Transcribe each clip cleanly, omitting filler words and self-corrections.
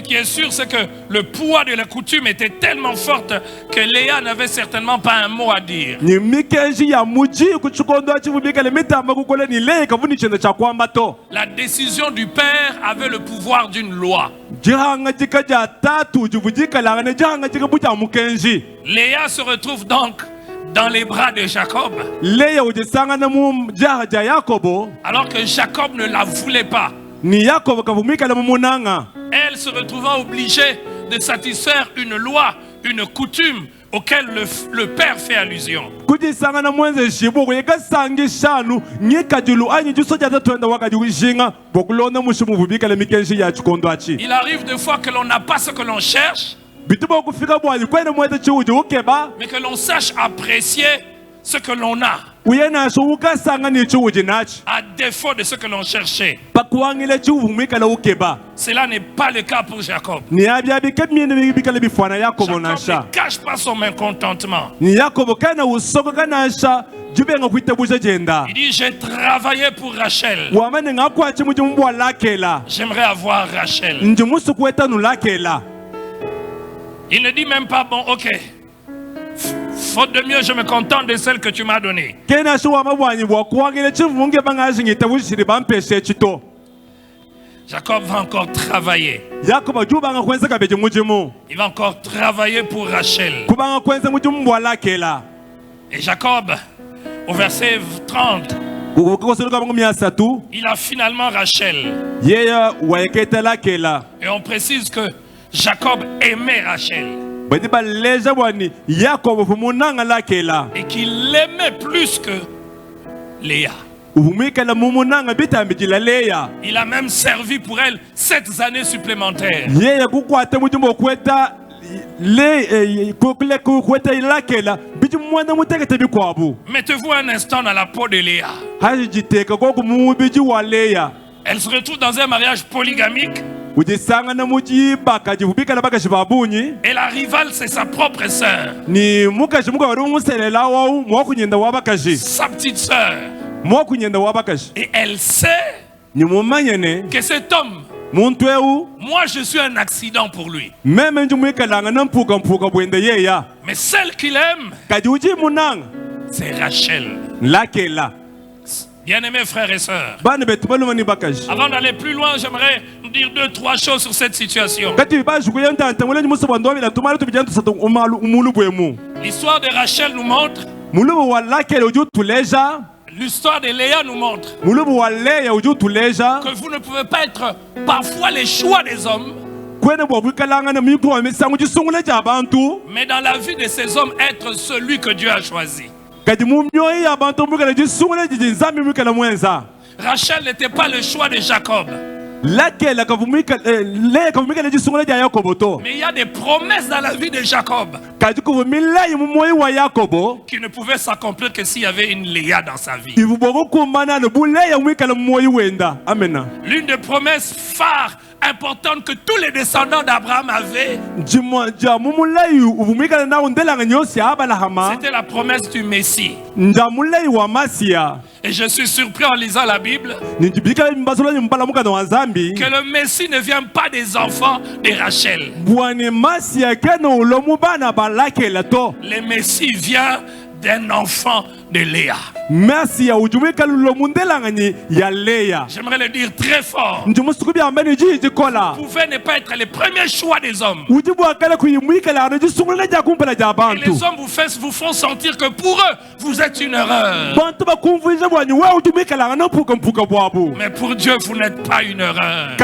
qui est sûr, c'est que le poids de la coutume était tellement forte que Léa n'avait certainement pas un mot à dire. La décision du père avait le pouvoir d'une loi. Léa se retrouve donc dans les bras de Jacob, alors que Jacob ne la voulait pas. Elle se retrouvant obligée de satisfaire une loi, une coutume auquel le père fait allusion. Il arrive des fois que l'on n'a pas ce que l'on cherche, mais que l'on sache apprécier ce que l'on a, à défaut de ce que l'on cherchait. Cela n'est pas le cas pour Jacob. Jacob ne cache pas son mécontentement. Il dit, j'ai travaillé pour Rachel. J'aimerais avoir Rachel. Il ne dit même pas, bon, ok, faute de mieux, je me contente de celle que tu m'as donnée. Jacob va encore travailler. Il va encore travailler pour Rachel. Et Jacob, au verset 30, il a finalement Rachel. Et on précise que Jacob aimait Rachel. Et qu'il l'aimait plus que Léa. Il a même servi pour elle 7 années supplémentaires. Mettez-vous un instant dans la peau de Léa. Elle se retrouve dans un mariage polygamique. Et la rivale, c'est sa propre sœur. Sa petite sœur. Et elle sait que cet homme, moi je suis un accident pour lui. Mais celle qu'il aime, c'est Rachel. Bien-aimés frères et sœurs, avant d'aller plus loin, j'aimerais nous dire 2-3 choses sur cette situation. L'histoire de Rachel nous montre, l'histoire de Léa nous montre que vous ne pouvez pas être parfois les choix des hommes, mais dans la vie de ces hommes, être celui que Dieu a choisi. Rachel n'était pas le choix de Jacob. Mais il y a des promesses dans la vie de Jacob qui ne pouvaient s'accomplir que s'il y avait une Léa dans sa vie. L'une des promesses phares importante que tous les descendants d'Abraham avaient, c'était la promesse du Messie. Et je suis surpris en lisant la Bible que le Messie ne vient pas des enfants de Rachel. Le Messie vient d'un enfant de Léa. J'aimerais le dire très fort. Vous pouvez ne pas être les premiers choix des hommes. Et les hommes vous font sentir que pour eux, vous êtes une erreur. Mais pour Dieu, vous n'êtes pas une erreur.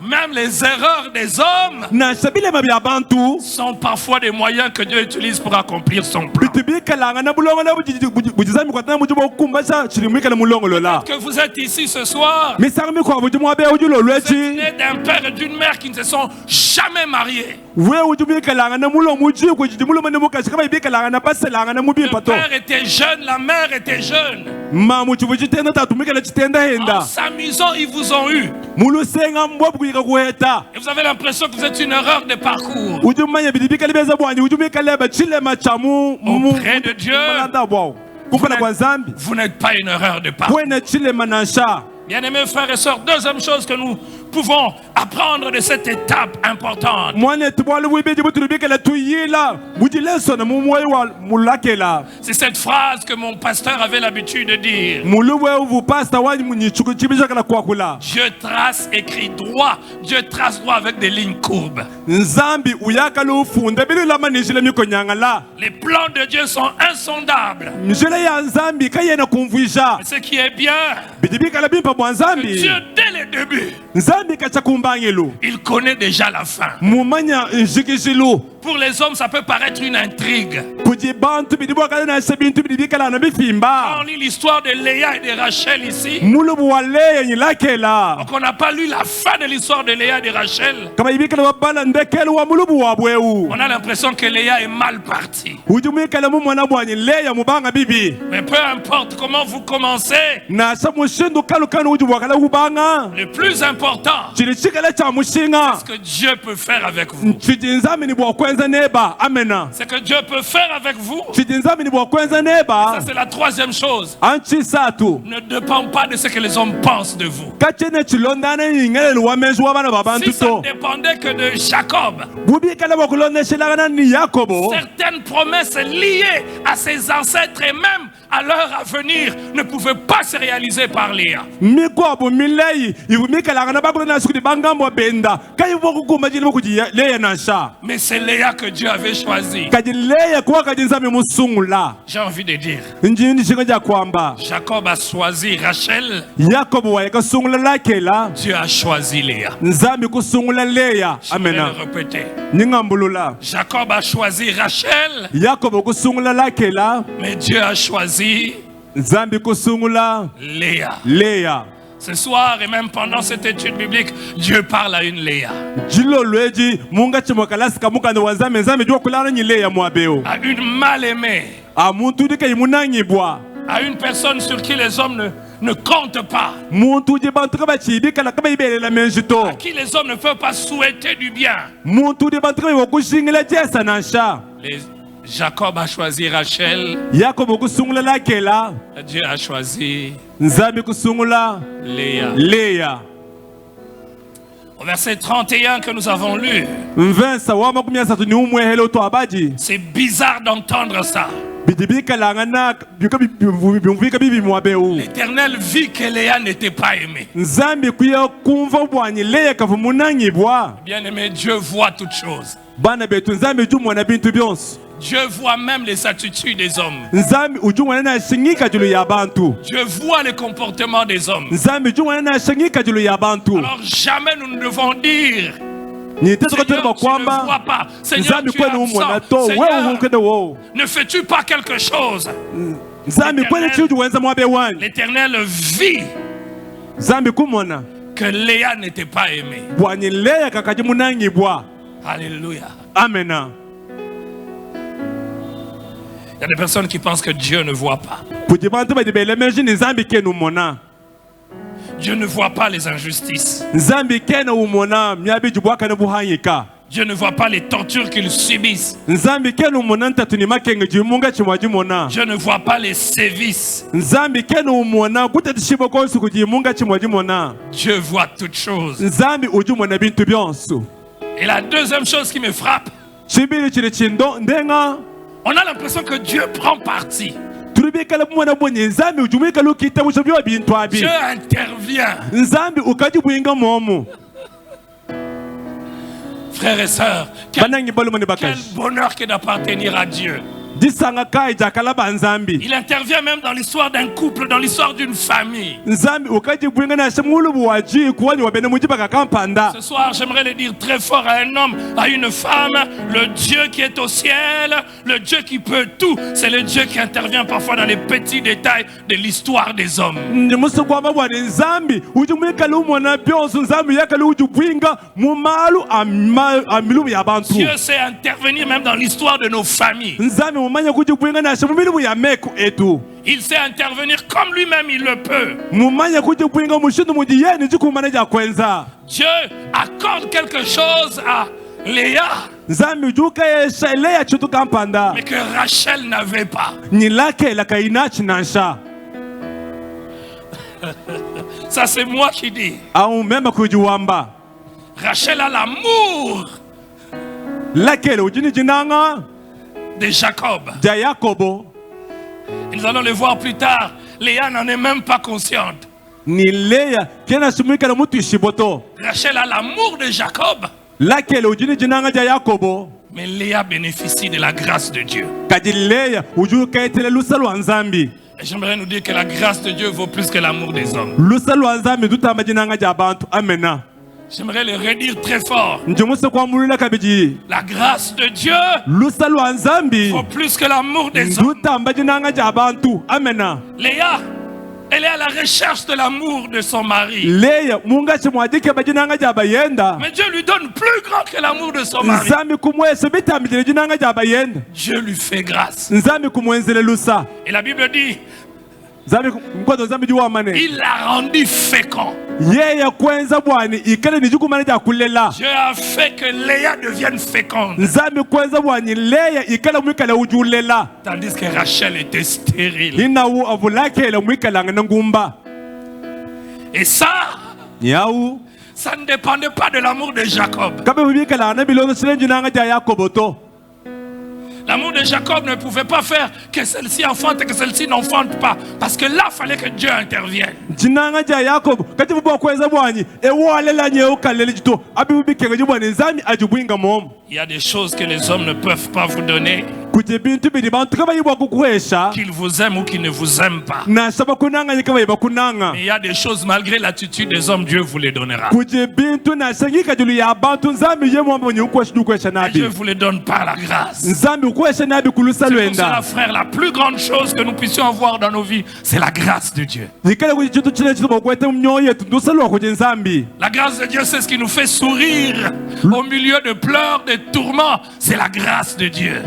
Même les erreurs des hommes sont parfois des moyens que Dieu utilise pour accomplir son plan. Que vous êtes ici ce soir, vous êtes né d'un père et d'une mère qui ne se sont jamais mariés. Le père était jeune, la mère était jeune. En s'amusant, ils vous ont eu. Et vous avez l'impression que vous êtes une erreur de parcours. Auprès de Dieu, vous n'êtes pas une erreur de parcours. Bien-aimés frères et sœurs, deuxième chose que nous pouvons apprendre de cette étape importante? C'est cette phrase que mon pasteur avait l'habitude de dire. Dieu trace écrit droit. Dieu trace droit avec des lignes courbes. Les plans de Dieu sont insondables. Mais ce qui est bien, que Dieu dès le début, il connaît déjà la fin. Pour les hommes, ça peut paraître une intrigue. Quand on lit l'histoire de Léa et de Rachel ici, donc on n'a pas lu la fin de l'histoire de Léa et de Rachel, on a l'impression que Léa est mal partie. Mais peu importe comment vous commencez, le plus important, c'est ce que Dieu peut faire avec vous. C'est que Dieu peut faire avec vous. Ça, c'est la troisième chose. Ne dépend pas de ce que les hommes pensent de vous. Si ça ne dépendait que de Jacob, certaines promesses liées à ses ancêtres et même à leur avenir ne pouvaient pas se réaliser par Léa. Mais c'est Léa que Dieu avait choisi. J'ai envie de dire, Jacob a choisi Rachel, Dieu a choisi Léa. Je vais le répéter. Jacob a choisi Rachel, mais Dieu a choisi Léa. Ce soir et même pendant cette étude biblique, Dieu parle à une Léa. À une mal-aimée. À une personne sur qui les hommes ne comptent pas. À qui les hommes ne peuvent pas souhaiter du bien. Jacob a choisi Rachel. Dieu a choisi Léa. Au verset 31 que nous avons lu, c'est bizarre d'entendre ça. L'Éternel vit que Léa n'était pas aimée. Bien aimé, Dieu voit toutes choses. Dieu voit même les attitudes des hommes. Dieu voit le comportement des hommes. Alors jamais nous ne devons dire, Seigneur, tu ne vois pas. Seigneur, tu es absent. Seigneur, ne fais-tu pas quelque chose? L'Éternel vit que Léa n'était pas aimée. Alléluia. Amen. Il y a des personnes qui pensent que Dieu ne voit pas. Dieu ne voit pas les injustices. Dieu ne voit pas les tortures qu'ils subissent. Dieu ne voit pas les sévices. Dieu voit toutes choses. Et la deuxième chose qui me frappe, on a l'impression que Dieu prend parti. Dieu intervient. Frères et sœurs, quel bonheur que d'appartenir à Dieu. Il intervient même dans l'histoire d'un couple, dans l'histoire d'une famille. Ce soir, j'aimerais le dire très fort à un homme, à une femme. Le Dieu qui est au ciel, le Dieu qui peut tout, c'est le Dieu qui intervient parfois dans les petits détails de l'histoire des hommes. Dieu sait intervenir même dans l'histoire de nos familles. Il sait intervenir comme lui-même il le peut. Dieu accorde quelque chose à Léa, mais que Rachel n'avait pas. Ça c'est moi qui dis. Rachel a l'amour de Jacob. Nous allons le voir plus tard. Léa n'en est même pas consciente. Rachel a l'amour de Jacob. Mais Léa bénéficie de la grâce de Dieu. Et j'aimerais nous dire que la grâce de Dieu vaut plus que l'amour des hommes. J'aimerais le redire très fort. La grâce de Dieu vaut plus que l'amour des hommes. Léa, elle est à la recherche de l'amour de son mari. Mais Dieu lui donne plus grand que l'amour de son mari. Dieu lui fait grâce. Et la Bible dit, il l'a rendu fécond. Dieu a fait que Léa devienne féconde. Tandis que Rachel était stérile. Et ça ne dépendait pas de l'amour de Jacob. L'amour de Jacob ne pouvait pas faire que celle-ci enfante et que celle-ci n'enfante pas. Parce que là, il fallait que Dieu intervienne. Il y a des choses que les hommes ne peuvent pas vous donner. Qu'ils vous aiment ou qu'ils ne vous aiment pas. Mais il y a des choses, malgré l'attitude des hommes, Dieu vous les donnera. Et Dieu vous les donne par la grâce. C'est pour cela, frère, la plus grande chose que nous puissions avoir dans nos vies, c'est la grâce de Dieu. La grâce de Dieu, c'est ce qui nous fait sourire au milieu de pleurs, de tourments. C'est la grâce de Dieu.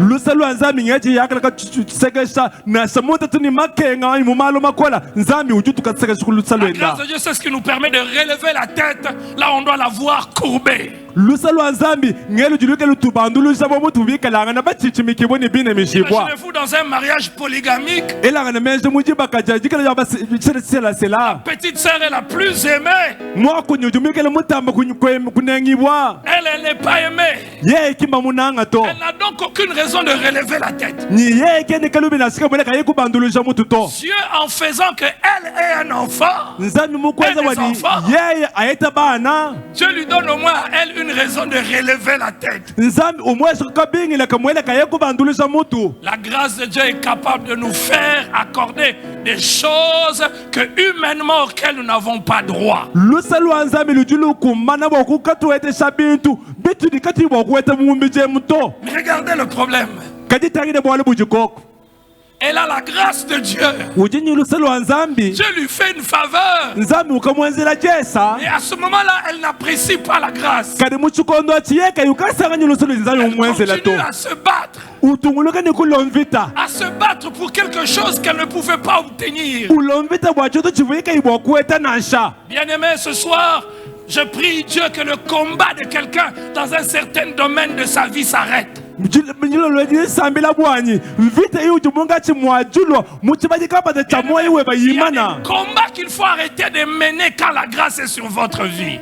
La grâce de Dieu, c'est ce qui nous permet de relever la tête là on doit la voir courbée. Imaginez-vous dans un mariage polygamique. La petite sœur est la plus aimée. Elle n'est pas aimée. Elle n'a donc aucune raison de relever la tête. Dieu, en faisant qu'elle ait un enfant, Dieu lui donne au moins à elle une raison de relever la tête. La grâce de Dieu est capable de nous faire accorder des choses que humainement auxquelles nous n'avons pas droit. Mais regardez le problème. Elle a la grâce de Dieu. Dieu lui fait une faveur. Et à ce moment-là, elle n'apprécie pas la grâce. Elle continue à se battre. À se battre pour quelque chose qu'elle ne pouvait pas obtenir. Bien-aimé, ce soir, je prie Dieu que le combat de quelqu'un dans un certain domaine de sa vie s'arrête. Il y a des combats qu'il faut arrêter de mener quand la grâce est sur votre vie.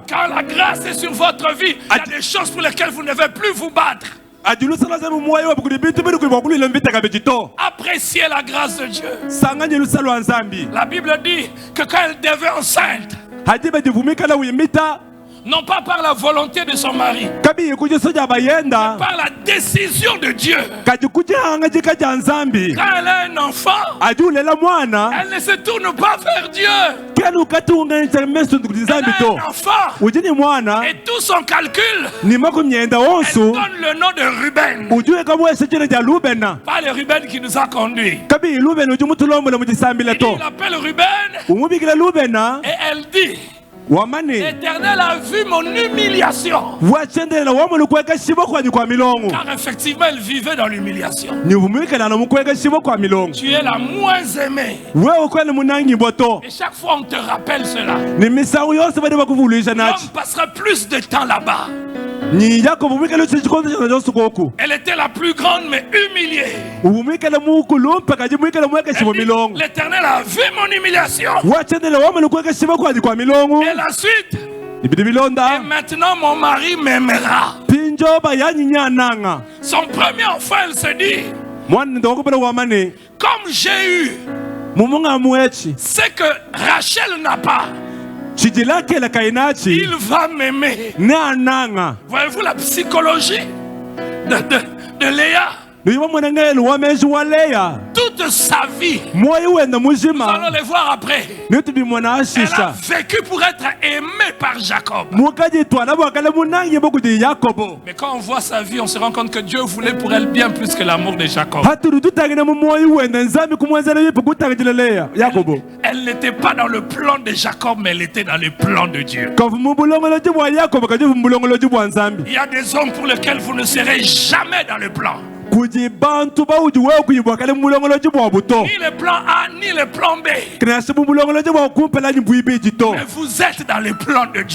Quand la grâce est sur votre vie, il y a des choses pour lesquelles vous ne devez plus vous battre. Appréciez la grâce de Dieu. La Bible dit que quand elle devait enceinte, non pas par la volonté de son mari, mais par la décision de Dieu. Quand elle a un enfant, elle ne se tourne pas vers Dieu. Elle a un enfant et tout son calcul, elle donne le nom de Ruben. Pas le Ruben qui nous a conduits. Il appelle Ruben et elle dit: l'Éternel a vu mon humiliation. Car effectivement, elle vivait dans l'humiliation. Tu es la moins aimée. Et chaque fois, on te rappelle cela. L'homme passera plus de temps là-bas. Elle était la plus grande mais humiliée. L'Éternel a vu mon humiliation. Et la suite. Et maintenant mon mari m'aimera. Son premier enfant, elle se dit, comme j'ai eu ce que Rachel n'a pas, il va m'aimer. Voyez-vous la psychologie de Léa? Toute sa vie, nous allons les voir après, elle a vécu pour être aimée par Jacob. Mais quand on voit sa vie, on se rend compte que Dieu voulait pour elle bien plus que l'amour de Jacob. Elle n'était pas dans le plan de Jacob, mais elle était dans le plan de Dieu. Il y a des hommes pour lesquels vous ne serez jamais dans le plan. Ni le plan A, ni le plan B. Mais vous êtes dans le plan de Dieu.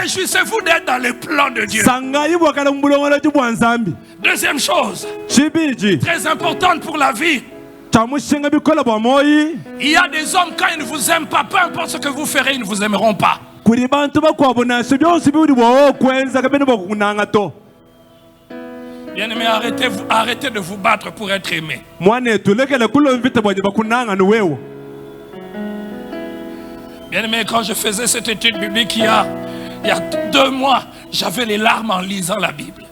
Réjouissez-vous d'être dans le plan de Dieu. Deuxième chose, très importante pour la vie. Il y a des hommes, quand ils ne vous aiment pas, peu importe ce que vous ferez, ils ne vous aimeront pas. Bien-aimés, arrêtez de vous battre pour être aimé. Bien-aimés, quand je faisais cette étude biblique il y a 2 mois, j'avais les larmes en lisant la Bible.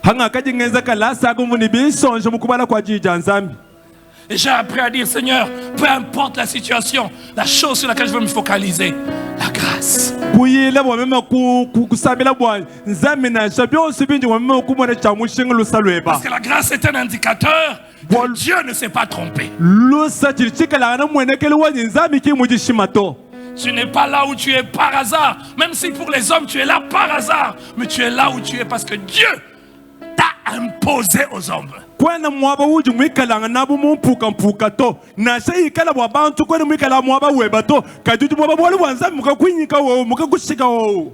Et j'ai appris à dire, Seigneur, peu importe la situation, la chose sur laquelle je veux me focaliser, la grâce. Parce que la grâce est un indicateur que Dieu ne s'est pas trompé. Tu n'es pas là où tu es par hasard. Même si pour les hommes tu es là par hasard, mais tu es là où tu es parce que Dieu t'a imposé aux hommes.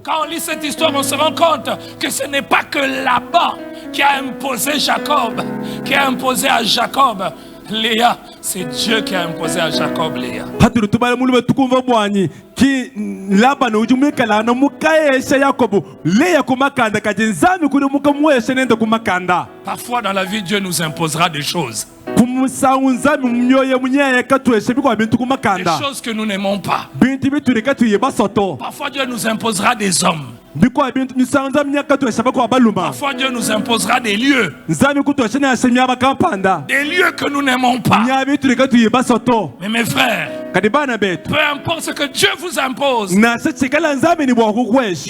Quand on lit cette histoire, on se rend compte que ce n'est pas que Laban qui a imposé Jacob, qui a imposé à Jacob Léa, c'est Dieu qui a imposé à Jacob Léa. Parfois dans la vie, Dieu nous imposera des choses. Des choses que nous n'aimons pas. Parfois Dieu nous imposera des hommes. Parfois Dieu nous imposera des lieux. Des lieux que nous n'aimons pas. Mais mes frères, peu importe ce que Dieu vous impose,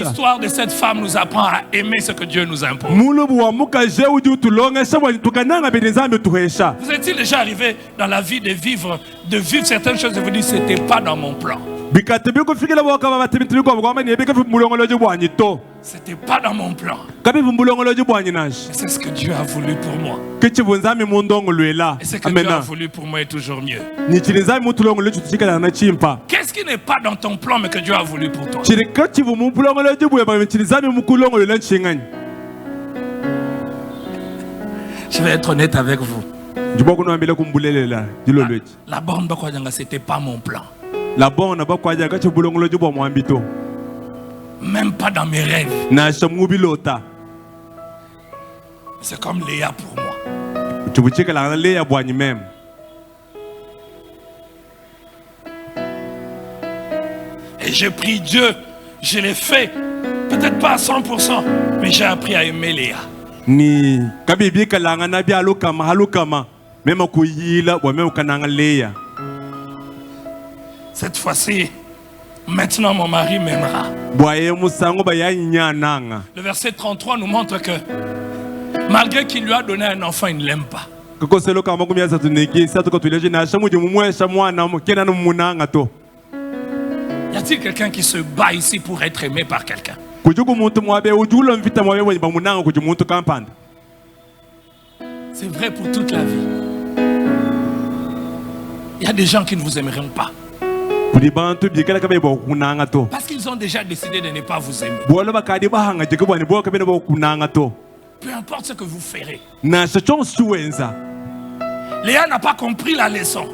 l'histoire de cette femme nous apprend à aimer ce que Dieu nous impose. Vous est-il déjà arrivé dans la vie de vivre certaines choses et vous dites c'était pas dans mon plan? C'était pas dans mon plan. C'est ce que Dieu a voulu pour moi. Et ce que Dieu a voulu pour moi est toujours mieux. Qu'est-ce qui n'est pas dans ton plan mais que Dieu a voulu pour toi? Je vais être honnête avec vous. La borne Bakwajanga, c'était pas mon plan. Même pas dans mes rêves. C'est comme Léa pour moi. Et j'ai pris Dieu, je l'ai fait, peut-être pas à 100%, mais j'ai appris à aimer Léa. Cette fois-ci, maintenant mon mari m'aimera. Le verset 33 nous montre que malgré qu'il lui a donné un enfant, il ne l'aime pas. Y a-t-il quelqu'un qui se bat ici pour être aimé par quelqu'un? C'est vrai pour toute la vie. Il y a des gens qui ne vous aimeront pas. Parce qu'ils ont déjà décidé de ne pas vous aimer. Peu importe ce que vous ferez. Léa n'a pas compris la leçon.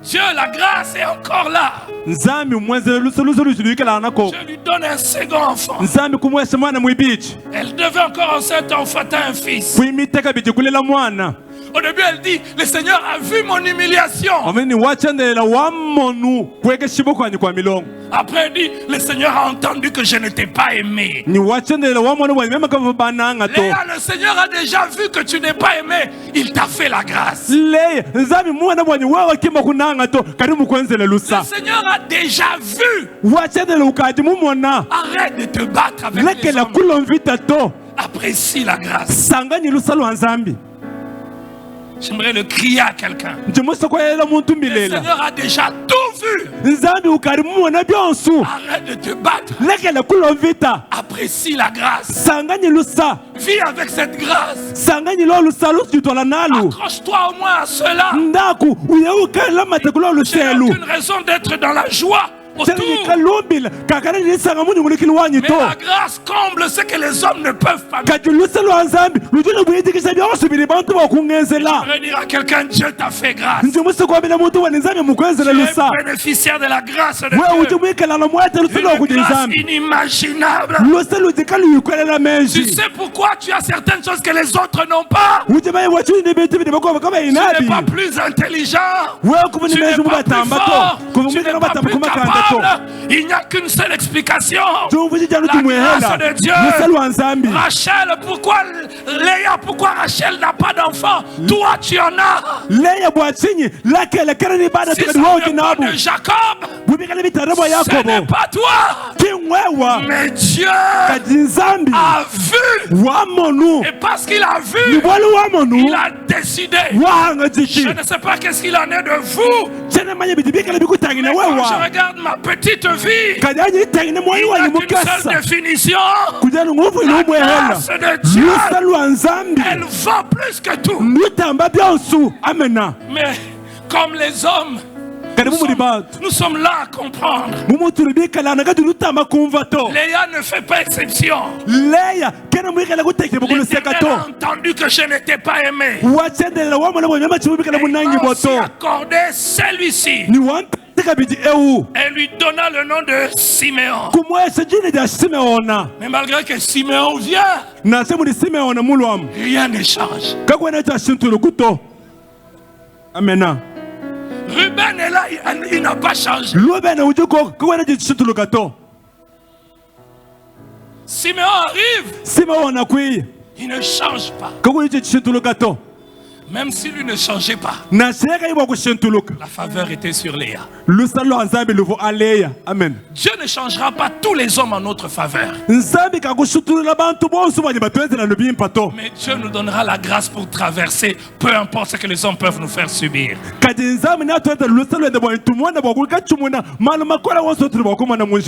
Dieu, la grâce est encore là. Je lui donne un second enfant. Elle devait encore enceinte enfanter un fils. Au début, elle dit, le Seigneur a vu mon humiliation. Après, elle dit, le Seigneur a entendu que je ne t'ai pas aimé. Léa, le Seigneur a déjà vu que tu n'es pas aimé. Il t'a fait la grâce. Le Seigneur a déjà vu. Arrête de te battre avec les hommes. Apprécie la grâce. J'aimerais le crier à quelqu'un. Le Seigneur a déjà tout vu. Arrête de te battre. Apprécie la grâce. Vis avec cette grâce. Accroche-toi au moins à cela. Tu n'as aucune raison d'être dans la joie. Mais la grâce comble ce que les hommes ne peuvent pas. Je voudrais dire à quelqu'un, Dieu t'a fait grâce. Tu es bénéficiaire de la grâce de Dieu. Une grâce inimaginable. Tu sais pourquoi tu as certaines choses que les autres n'ont pas. Tu n'es pas plus intelligent. Tu n'es pas plus fort. Tu n'es pas plus capable. Il n'y a qu'une seule explication. La grâce de Dieu. Rachel, pourquoi Léa, pourquoi Rachel n'a pas d'enfant? Toi tu en as. Si ça ne pas de Jacob, ce n'est pas toi. Mais Dieu a vu. Et parce qu'il a vu, il a décidé. Je ne sais pas qu'est-ce qu'il en est de vous. Mais quand je regarde ma petite vie, il n'y a qu'une seule définition. La grâce de Dieu, elle vaut plus que tout. Mais comme les hommes, nous sommes là à comprendre. Léa ne fait pas exception. L'Éternel a entendu que je n'étais pas aimé. Il m'a aussi accordé celui-ci. Elle lui donna le nom de Siméon. Mais malgré que Siméon vient, rien ne change. Amen. Ruben est là, il n'a pas changé. Siméon arrive. Il ne change pas. Même si lui ne changeait pas, la faveur était sur Léa. Amen. Dieu ne changera pas tous les hommes en notre faveur. Mais Dieu nous donnera la grâce pour traverser, peu importe ce que les hommes peuvent nous faire subir.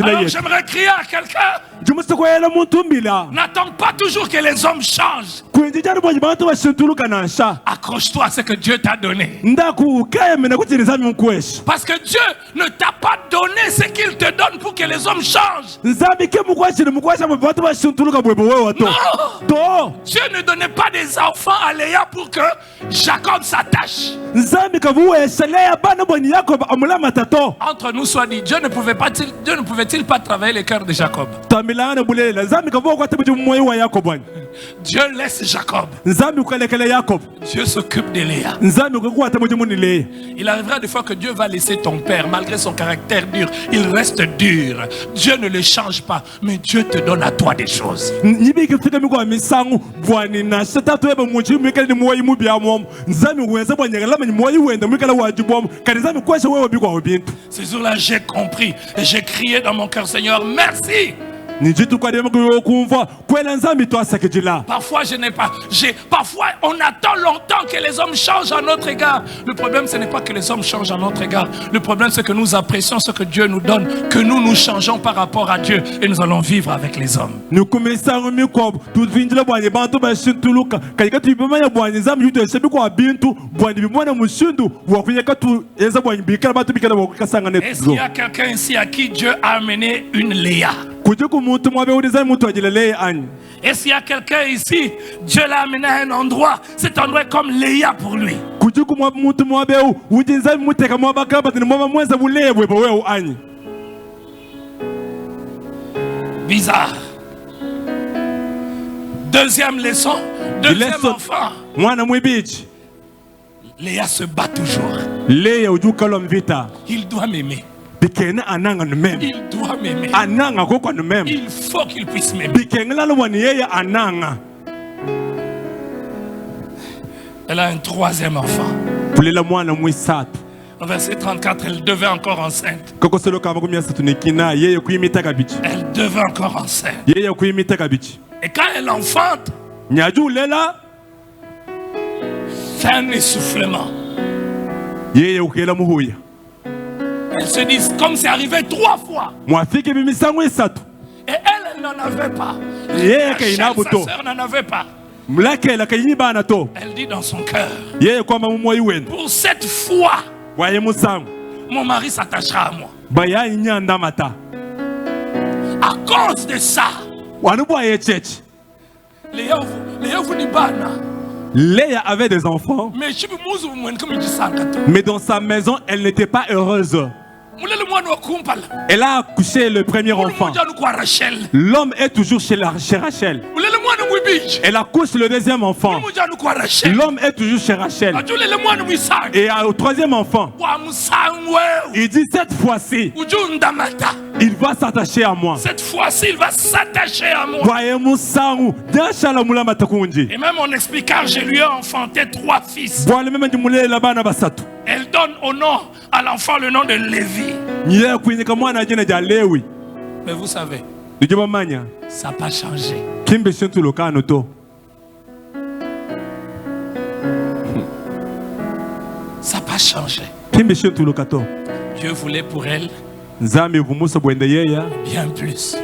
Alors j'aimerais crier à quelqu'un. N'attends pas toujours que les hommes changent. Accroche-toi à ce que Dieu t'a donné. Parce que Dieu ne t'a pas donné ce qu'il te donne pour que les hommes changent. Non. Dieu ne donnait pas des enfants à Léa pour que Jacob s'attache. Entre nous soit dit, Dieu ne pouvait-il pas travailler le cœur de Jacob? Dieu laisse Jacob. Dieu s'occupe de Léa. Il arrivera des fois que Dieu va laisser ton père, malgré son caractère dur, il reste dur. Dieu ne le change pas, mais Dieu te donne à toi des choses. Ce jour-là, j'ai compris et j'ai crié dans mon cœur, Seigneur, merci Parfois je n'ai pas. Parfois on attend longtemps que les hommes changent à notre égard. Le problème ce n'est pas que les hommes changent à notre égard. Le problème c'est que nous apprécions ce que Dieu nous donne, que nous changeons par rapport à Dieu et nous allons vivre avec les hommes. Est-ce qu'il y a quelqu'un ici à qui Dieu a amené une Léa? Est-ce qu'il y a quelqu'un ici, Dieu l'a amené à un endroit, cet endroit est comme Léa pour lui? Bizarre. Deuxième leçon, deuxième enfant. Léa se bat toujours. Il doit m'aimer. Il doit m'aimer. Il faut qu'il puisse m'aimer. Elle a un troisième enfant. Au verset 34, elle devait encore enceinte. Elle devait encore enceinte. Et quand elle enfante, c'est un essoufflement. Elle se dit, comme c'est arrivé 3 fois. Et elle n'en avait pas. Sa sœur n'en avait pas. Elle dit dans son cœur, pour cette fois, mon mari s'attachera à moi. À cause de ça, Léa avait des enfants, mais dans sa maison, elle n'était pas heureuse. Elle a accouché le premier enfant. L'homme est toujours chez Rachel. Elle accouche le deuxième enfant. L'homme est toujours chez Rachel. Et au troisième enfant, il dit cette fois-ci, il va s'attacher à moi. Cette fois-ci, il va s'attacher à moi. Et même en expliquant, je lui ai enfanté 3 fils. Elle donne au nom à l'enfant le nom de Lévi. Mais vous savez, ça n'a pas changé. Ça n'a pas changé. Dieu voulait pour elle bien plus.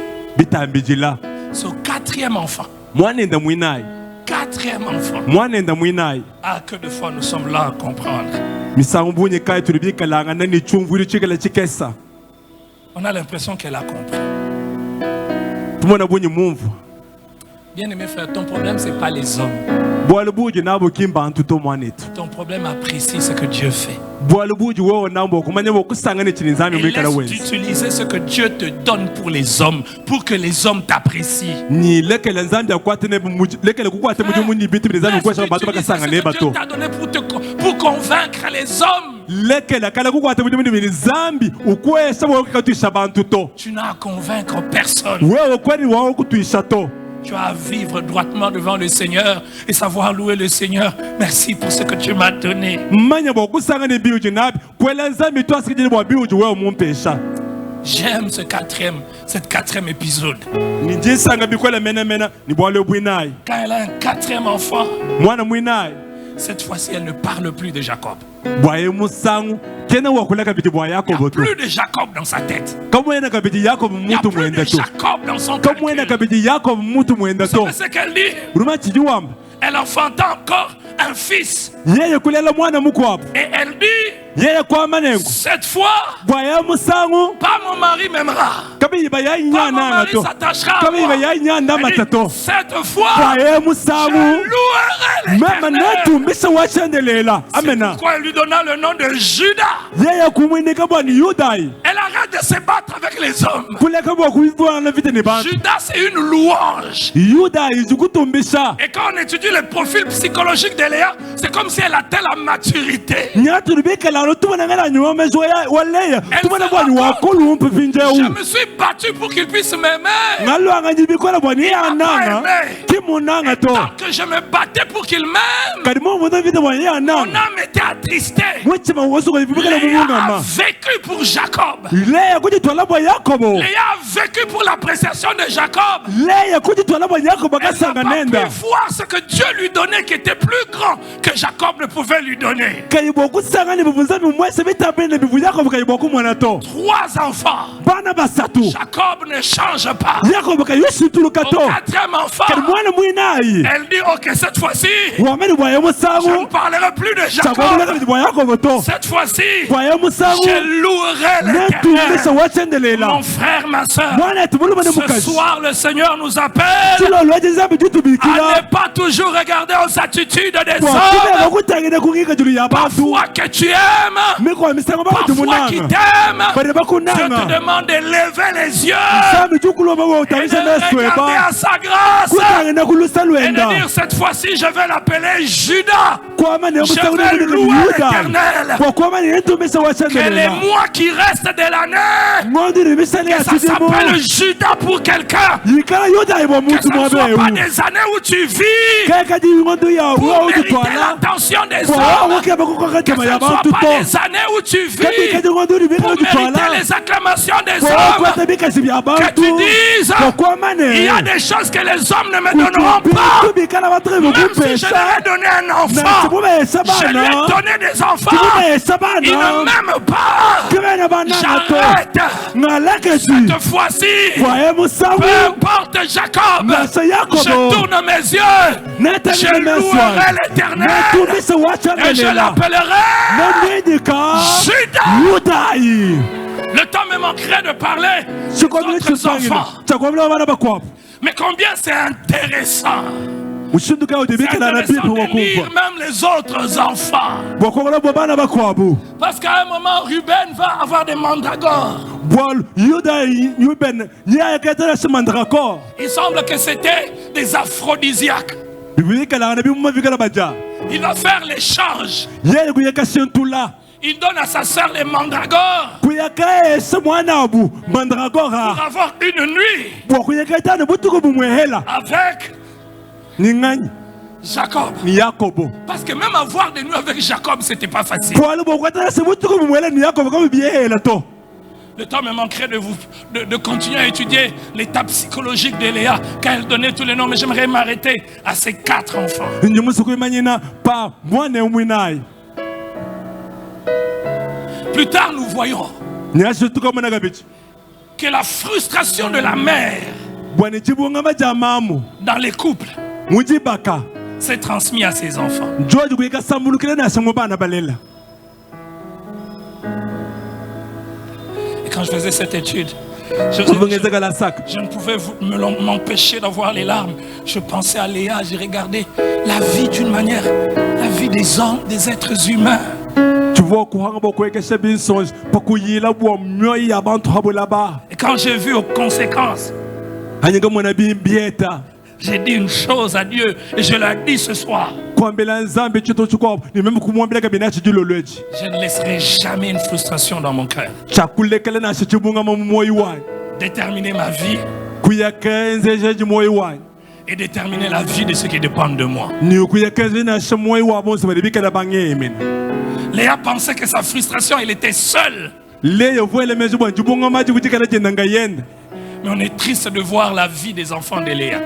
Son 4e enfant. 4e enfant. Ah, que de fois nous sommes là à comprendre. On a l'impression qu'elle a compris. Bien aimé frère, ton problème c'est pas les hommes. Ton problème apprécie ce que Dieu fait. Et laisse d'utiliser ce que Dieu te donne pour les hommes, pour que les hommes t'apprécient. Dieu t'a donné pour convaincre les hommes. Tu n'as à convaincre personne. Tu as à vivre droitement devant le Seigneur et savoir louer le Seigneur. Merci pour ce que tu m'as donné. J'aime cette 4e épisode. Quand elle a un 4e enfant, cette fois-ci elle ne parle plus de Jacob. Il n'y a plus de Jacob dans sa tête. Il n'y a plus de Jacob dans son calcul. Vous savez ce qu'elle dit? Elle enfanta encore un fils. Et elle dit, cette fois, pas mon mari m'aimera. Pas mon mari s'attachera à moi. Elle dit, cette fois, je louerai l'Éternel. C'est pourquoi elle lui donna le nom de Judas. Elle arrête de se battre avec les hommes. Judas c'est une louange. Et quand on étudie le profil psychologique de Léa, c'est comme si elle atteint la maturité. Je me suis battu pour qu'il puisse m'aimer. Il m'a pas aimé. Et tant que je me battais pour qu'il m'aime, mon âme était attristée. Léa a vécu pour Jacob. Léa a vécu pour l'appréciation de Jacob. Elle n'a pas pu voir ce que Dieu lui donnait qui était plus grand que Jacob ne pouvait lui donner. 3 enfants. Jacob ne change pas. Au 4e enfant, elle dit ok, cette fois-ci, je ne parlerai plus de Jacob. Cette fois-ci, je louerai l'Éternel. Mon frère, ma soeur, ce soir le Seigneur nous appelle à ne pas toujours regarder aux attitudes des hommes. Parfois que tu aimes, parfois qui t'aiment, je te demande de lever les yeux et de regarder à sa grâce et de dire cette fois-ci je vais l'appeler Judas. Je vais louer l'Éternel. Que les mois qui restent de l'année, que ça s'appelle Judas pour quelqu'un, que ce ne soit pas des années où tu vis pour mériter l'attention des hommes, que ce ne soit pas des années où tu vis pour mériter les acclamations des hommes, que tu dises il y a des choses que les hommes ne me donneront pas. Même si je leur ai donné un enfant, je lui ai donné des enfants, ils ne m'aiment pas. J'arrête. Cette fois-ci, peu importe Jacob, je tourne mes yeux, je louerai l'Éternel et je l'appellerai Judas. Le temps me manquerait de parler d'autres enfants. Mais combien c'est intéressant. C'est intéressant de lire même les autres enfants. Parce qu'à un moment, Ruben va avoir des mandragores. Il semble que c'était des aphrodisiaques. Il va faire l'échange. Il donne à sa sœur les mandragores pour avoir une nuit avec Jacob. Parce que même avoir des nuits avec Jacob, c'était pas facile. Le temps me manquerait de continuer à étudier l'état psychologique de Léa quand elle donnait tous les noms, mais j'aimerais m'arrêter à ces 4 enfants. Plus tard, nous voyons que la frustration de la mère dans les couples s'est transmise à ses enfants. Et quand je faisais cette étude, je ne pouvais m'empêcher d'avoir les larmes. Je pensais à Léa, j'ai regardé la vie d'une manière, la vie des hommes, des êtres humains. Et quand j'ai vu aux conséquences, j'ai dit une chose à Dieu et je l'ai dit ce soir. Je ne laisserai jamais une frustration dans mon cœur. Déterminer ma vie et déterminer la vie de ceux qui dépendent de moi. Léa pensait que sa frustration, elle était seule. Mais on est triste de voir la vie des enfants de Léa.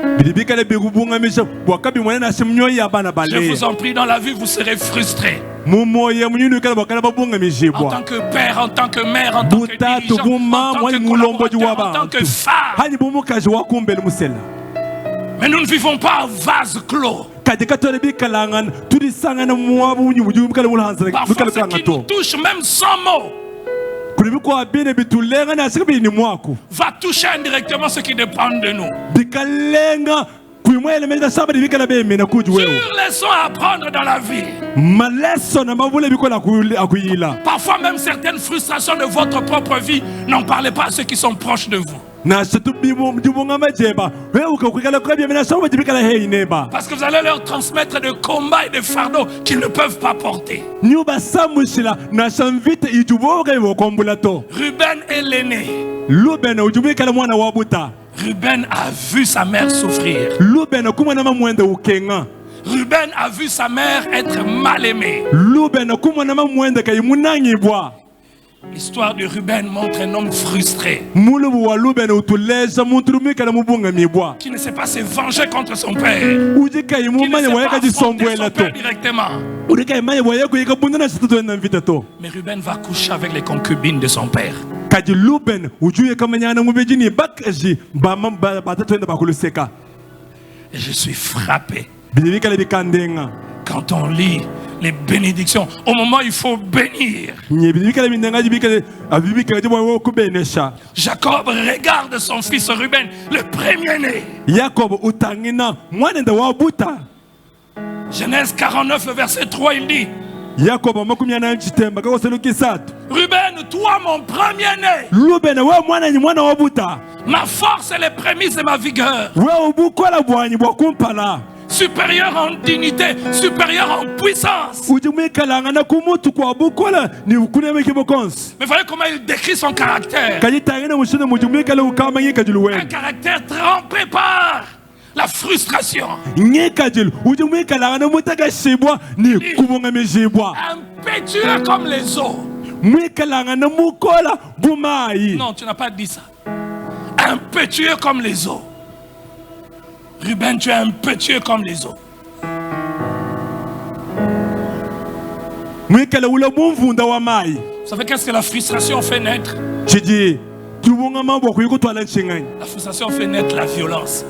Je vous en prie, dans la vie, vous serez frustrés. En tant que père, en tant que mère, en tant que dirigeant, en tant que collaborateur, en tant que femme. Mais nous ne vivons pas à vase clos. Parfois, ce qui nous touche, même sans mots, va toucher indirectement ceux qui dépendent de nous. Sur leçons à apprendre dans la vie. Parfois même certaines frustrations de votre propre vie, n'en parlez pas à ceux qui sont proches de vous. Parce que vous allez leur transmettre des combats et des fardeaux qu'ils ne peuvent pas porter. Ruben est l'aîné. Ruben a vu sa mère souffrir. Ruben a vu sa mère être mal aimée. L'histoire de Ruben montre un homme frustré qui ne sait pas se venger contre son père, qui ne sait pas affronter son père directement. Mais Ruben va coucher avec les concubines de son père. Et je suis frappé quand on lit les bénédictions au moment où il faut bénir. Jacob regarde son fils Ruben, le premier-né. Genèse 49, verset 3, il dit: Ruben, toi mon premier-né, ma force est les prémices de ma vigueur. Supérieur en dignité, supérieur en puissance. Mais voyez comment il décrit son caractère. Un caractère trempé par la frustration. Impétueux comme les eaux. Non, tu n'as pas dit ça. Impétueux comme les eaux. Ruben, tu es impétueux comme les eaux. Vous savez qu'est-ce que la frustration fait naître? La frustration fait naître la violence.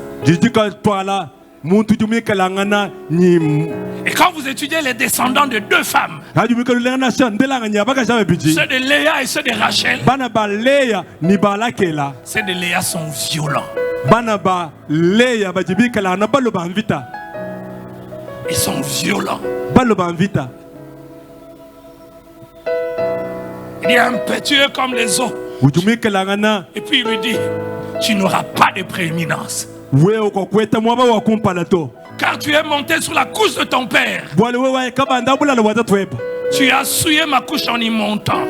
Et quand vous étudiez les descendants de deux femmes, ceux de Léa et ceux de Rachel, ceux de Léa sont violents. Ils sont violents. Il est impétueux comme les eaux. Et puis il lui dit: tu n'auras pas de prééminence, car tu es monté sur la couche de ton père. Tu as souillé ma couche en y montant.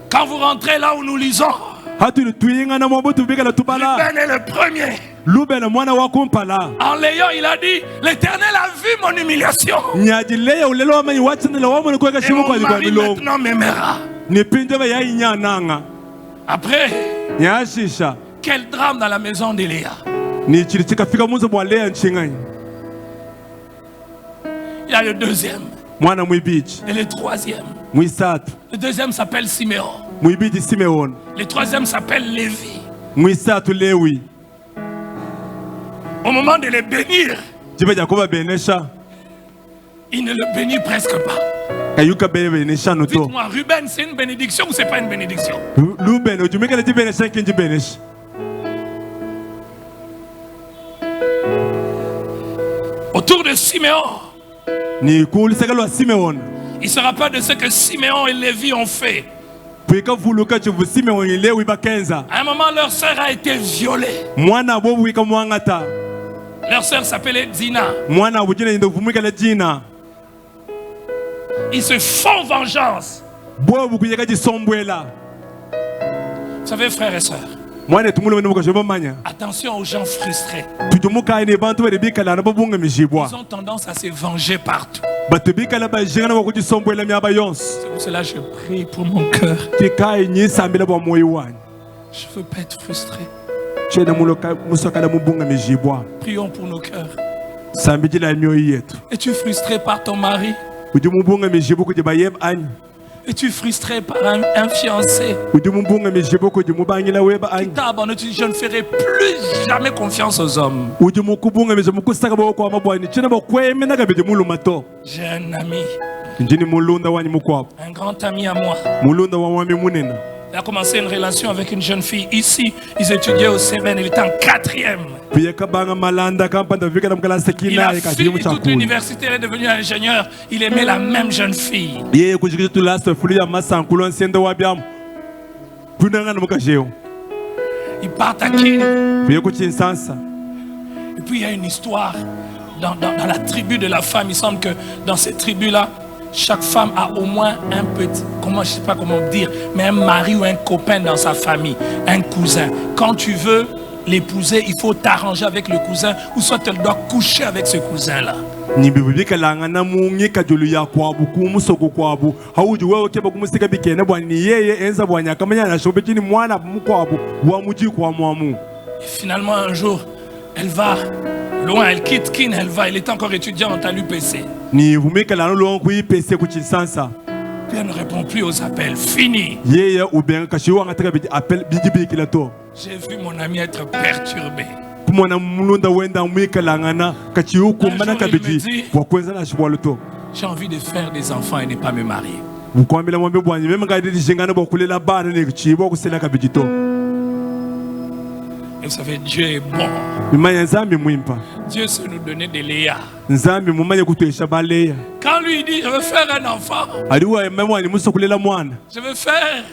Quand vous rentrez là où nous lisons, Ruben est le premier. En l'ayant, il a dit: l'Éternel a vu mon humiliation, et mon mari maintenant m'aimera. Après, quel drame dans la maison de Léa. Il y a le deuxième et le troisième. Le deuxième s'appelle Siméon. Le troisième s'appelle Lévi. Au moment de les bénir, il ne le bénit presque pas. Dites-moi, Ruben, c'est une bénédiction ou c'est pas une bénédiction? Autour de Siméon, il ne sera pas de ce que Siméon et Lévi ont fait. À un moment, leur sœur a été violée. Leur sœur s'appelait Dina. Ils se font vengeance. Vous savez, frères et sœurs, attention aux gens frustrés. Ils ont tendance à se venger partout. C'est pour cela que je prie pour mon cœur. Je ne veux pas être frustré. Prions pour nos cœurs. Es-tu frustré par ton mari? Es-tu frustré par un fiancé qui t'a abandonné? Tu dis: je ne ferai plus jamais confiance aux hommes. J'ai un ami, un grand ami à moi. Il a commencé une relation avec une jeune fille ici. Ils étudiaient au Céven, il était en 4e. Il a fini toute l'université, il est devenu ingénieur. Il aimait la même jeune fille. Ils partent à Kin. Et puis il y a une histoire dans la tribu de la femme. Il semble que dans cette tribu-là, chaque femme a au moins un petit, je ne sais pas comment dire, mais un mari ou un copain dans sa famille, un cousin. Quand tu veux l'épouser, il faut t'arranger avec le cousin, ou soit tu dois coucher avec ce cousin-là. nibibikalanga na mungi kajulu ya kwabu kumusoko kwabu hauji wewe keba kumusika bikene bwani yeye enza bwanya kamanya na shobe kini mwana mukwabu wa muji kwa mwamu. Finalement un jour elle va loin, elle quitte Kin, elle va, elle est encore étudiante à l'UPC. Ni vumikala lo ku IPC ku Kinshasa. Puis elle ne répond plus aux appels, fini. Yeye ubenga kashiwa ngataka bi appel bidibi kilato. J'ai vu mon ami être perturbé. J'ai envie de faire des enfants et ne pas me marier. Et vous savez, Dieu est bon. Dieu sait nous donner des Léa. Quand lui dit je veux faire un enfant, je veux faire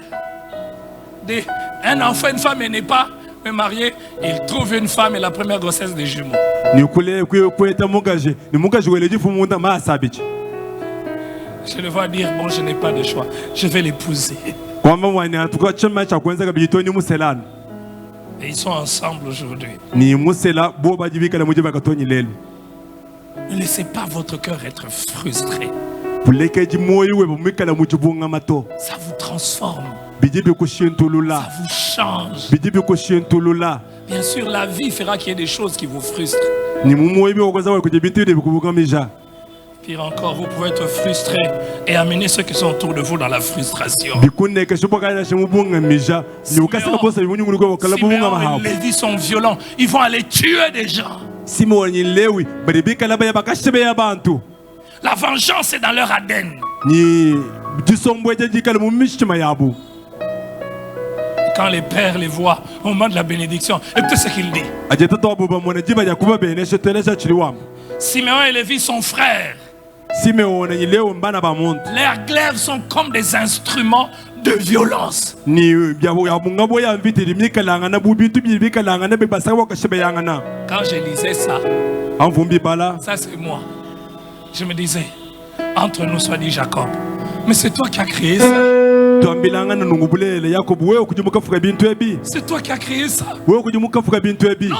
un enfant, une femme et n'est pas me marier, il trouve une femme et la première grossesse des jumeaux. Je le vois dire, bon, je n'ai pas de choix, je vais l'épouser. Et ils sont ensemble aujourd'hui. Ne laissez pas votre cœur être frustré. Ça vous transforme. Ça vous change. Bien sûr, la vie fera qu'il y ait des choses qui vous frustrent. Pire encore, vous pouvez être frustré et amener ceux qui sont autour de vous dans la frustration. Simeon et Lévi sont violents. Ils vont aller tuer des gens. La vengeance est dans leur ADN. Quand les pères les voient au moment de la bénédiction, écoutez ce qu'il dit. Simeon et Lévi sont frères. Leurs glaives sont comme des instruments de violence. Quand je lisais ça, ça c'est moi. Je me disais, entre nous soit dit Jacob, mais c'est toi qui as créé ça. C'est toi qui as créé ça. Non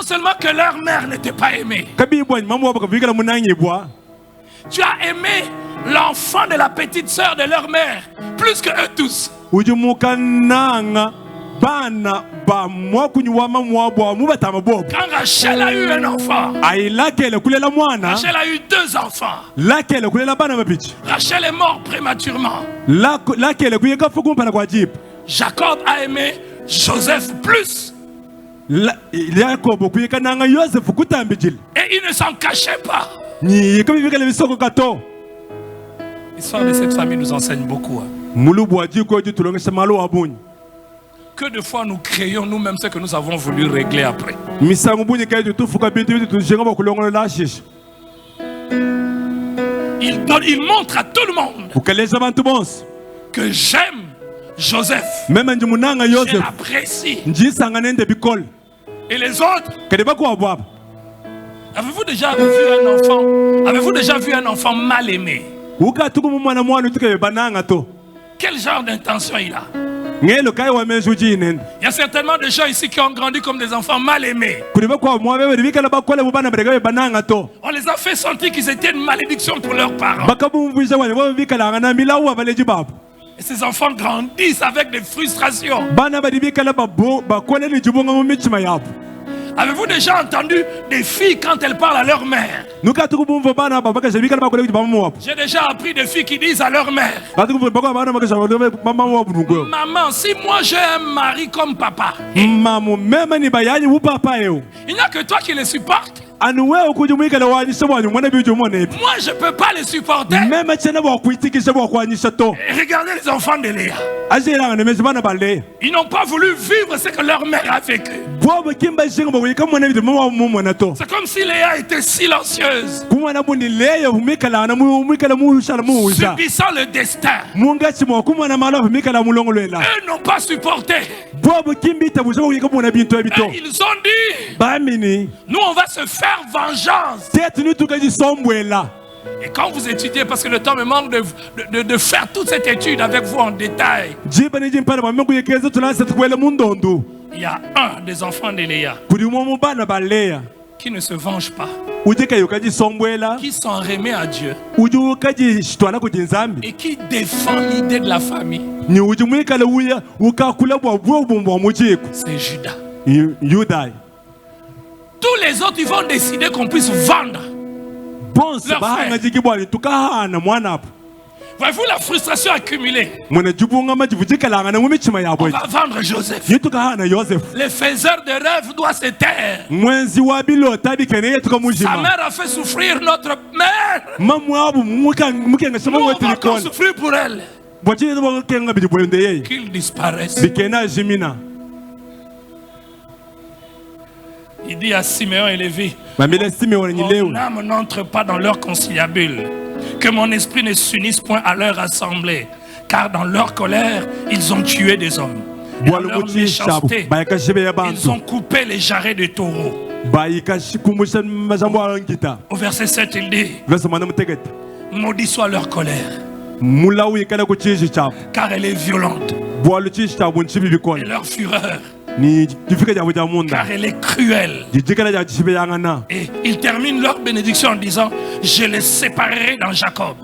seulement que leur mère n'était pas aimée, tu as aimé l'enfant de la petite sœur de leur mère plus que eux tous. Quand Rachel a eu un enfant, Rachel a eu 2 enfants. Rachel est mort prématurément. Jacob a aimé Joseph plus. Et il ne s'en cachait pas. L'histoire de cette famille nous enseigne beaucoup. Que de fois nous créons nous-mêmes ce que nous avons voulu régler après. Il montre à tout le monde que j'aime Joseph. Je l'apprécie. Et les autres, avez-vous déjà vu un enfant? Avez-vous déjà vu un enfant mal aimé? Quel genre d'intention il a? Il y a certainement des gens ici qui ont grandi comme des enfants mal aimés. On les a fait sentir qu'ils étaient une malédiction pour leurs parents. Et ces enfants grandissent avec des frustrations. Avez-vous déjà entendu des filles quand elles parlent à leur mère? J'ai déjà appris des filles qui disent à leur mère, maman, si moi j'ai un mari comme papa, il n'y a que toi qui les supportes. Moi je ne peux pas les supporter. Et regardez les enfants de Léa. Ils n'ont pas voulu vivre ce que leur mère a vécu. C'est comme si Léa était silencieuse, subissant le destin. Eux n'ont pas supporté. Et ils ont dit, nous on va se faire vengeance. Et quand vous étudiez, parce que le temps me manque de faire toute cette étude avec vous en détail, il y a un des enfants de Léa qui ne se venge pas, qui s'en remet à Dieu et qui défend l'idée de la famille, c'est Judas. Tous les autres, ils vont décider qu'on puisse vendre leur frère. Voyez-vous la frustration accumulée? On va vendre Joseph. Les faiseurs de rêves doivent se taire. Sa mère a fait souffrir notre mère. Nous, on va encore souffrir pour elle. Qu'ils disparaissent. Il dit à Siméon et Lévi, mon âme n'entre pas dans leur conciliabule, que mon esprit ne s'unisse point à leur assemblée, car dans leur colère, ils ont tué des hommes. Et dans leur méchanceté, ils ont coupé les jarrets de taureaux. Au verset 7, il dit, maudit soit leur colère, car elle est violente, et leur fureur, car elle est cruelle. Et ils terminent leur bénédiction en disant, je les séparerai dans Jacob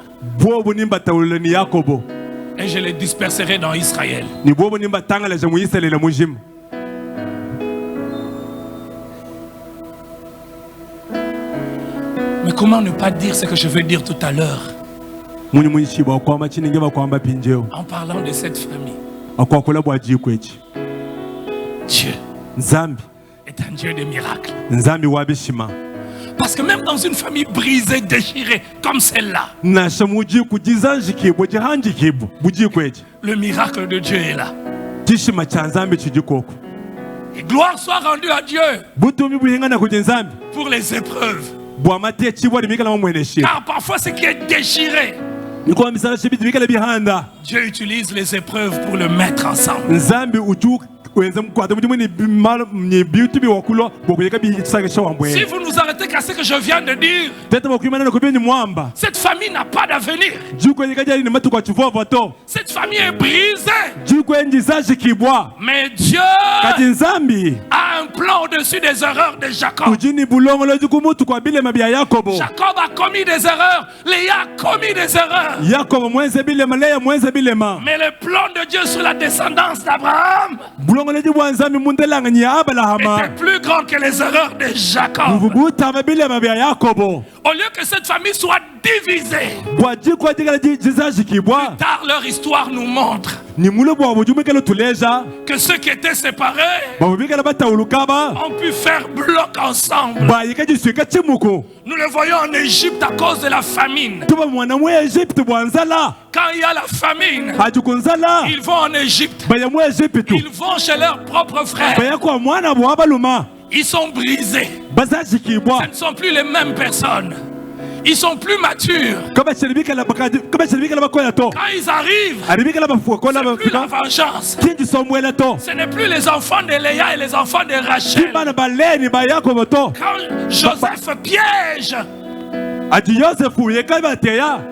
et je les disperserai dans Israël. Mais comment ne pas dire ce que je veux dire tout à l'heure en parlant de cette famille? Dieu est un Dieu de miracles. Parce que même dans une famille brisée, déchirée comme celle-là, le miracle de Dieu est là. Et gloire soit rendue à Dieu pour les épreuves. Car parfois ce qui est déchiré, Dieu utilise les épreuves pour le mettre ensemble. Si vous nous arrêtez qu'à ce que je viens de dire, cette famille n'a pas d'avenir. Cette famille est brisée. Mais Dieu a un plan au-dessus des erreurs de Jacob. Jacob a commis des erreurs. Léa a commis des erreurs. Mais le plan de Dieu sur la descendance d'Abraham était plus grand que les erreurs de Jacob. Au lieu que cette famille soit divisée, plus tard leur histoire nous montre que ceux qui étaient séparés ont pu faire bloc ensemble. Nous le voyons en Égypte à cause de la famine. Quand il y a la famine, ils vont en Égypte. Ils vont chez leurs propres frères. Ils sont brisés. Ce ne sont plus les mêmes personnes. Ils sont plus matures. Quand ils arrivent, c'est plus la vengeance. Ce n'est plus les enfants de Léa et les enfants de Rachel. Quand Joseph piège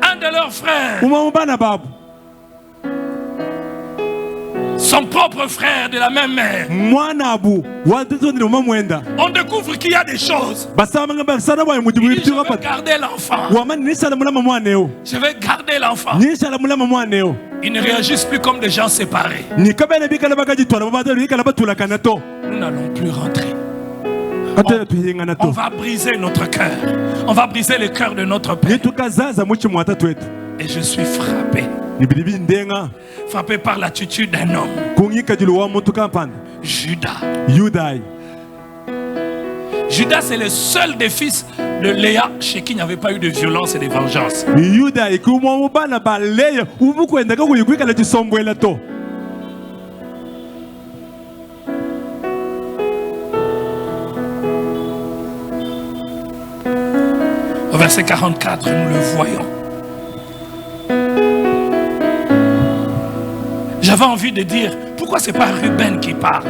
un de leurs frères, son propre frère de la même mère, on découvre qu'il y a des choses. Je vais garder l'enfant. Je vais garder l'enfant. Ils ne réagissent plus comme des gens séparés. Nous n'allons plus rentrer. On va briser notre cœur. On va briser le cœur de notre père. Et je suis frappé. Frappé par l'attitude d'un homme. Judas. Judas, c'est le seul des fils de Léa chez qui il n'y avait pas eu de violence et de vengeance. Au verset 44, nous le voyons. J'avais envie de dire, pourquoi c'est pas Ruben qui parle?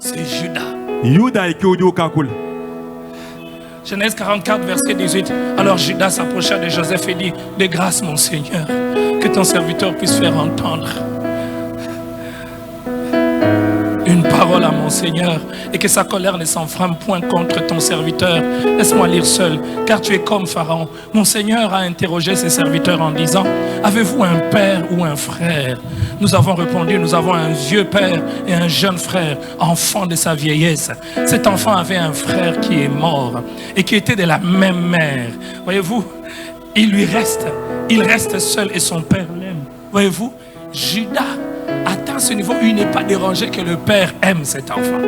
C'est Judas. Genèse 44, verset 18. Alors Judas s'approcha de Joseph et dit, de grâce mon Seigneur, que ton serviteur puisse faire entendre. une parole à mon Seigneur et que sa colère ne s'enflamme point contre ton serviteur. Laisse-moi lire seul, car tu es comme Pharaon. Mon Seigneur a interrogé ses serviteurs en disant, avez-vous un père ou un frère? Nous avons répondu, nous avons un vieux père et un jeune frère, enfant de sa vieillesse. Cet enfant avait un frère qui est mort et qui était de la même mère. Voyez-vous, il reste seul et son père l'aime. Voyez-vous, Judas atteint ce niveau où il n'est pas dérangé que le père aime cet enfant.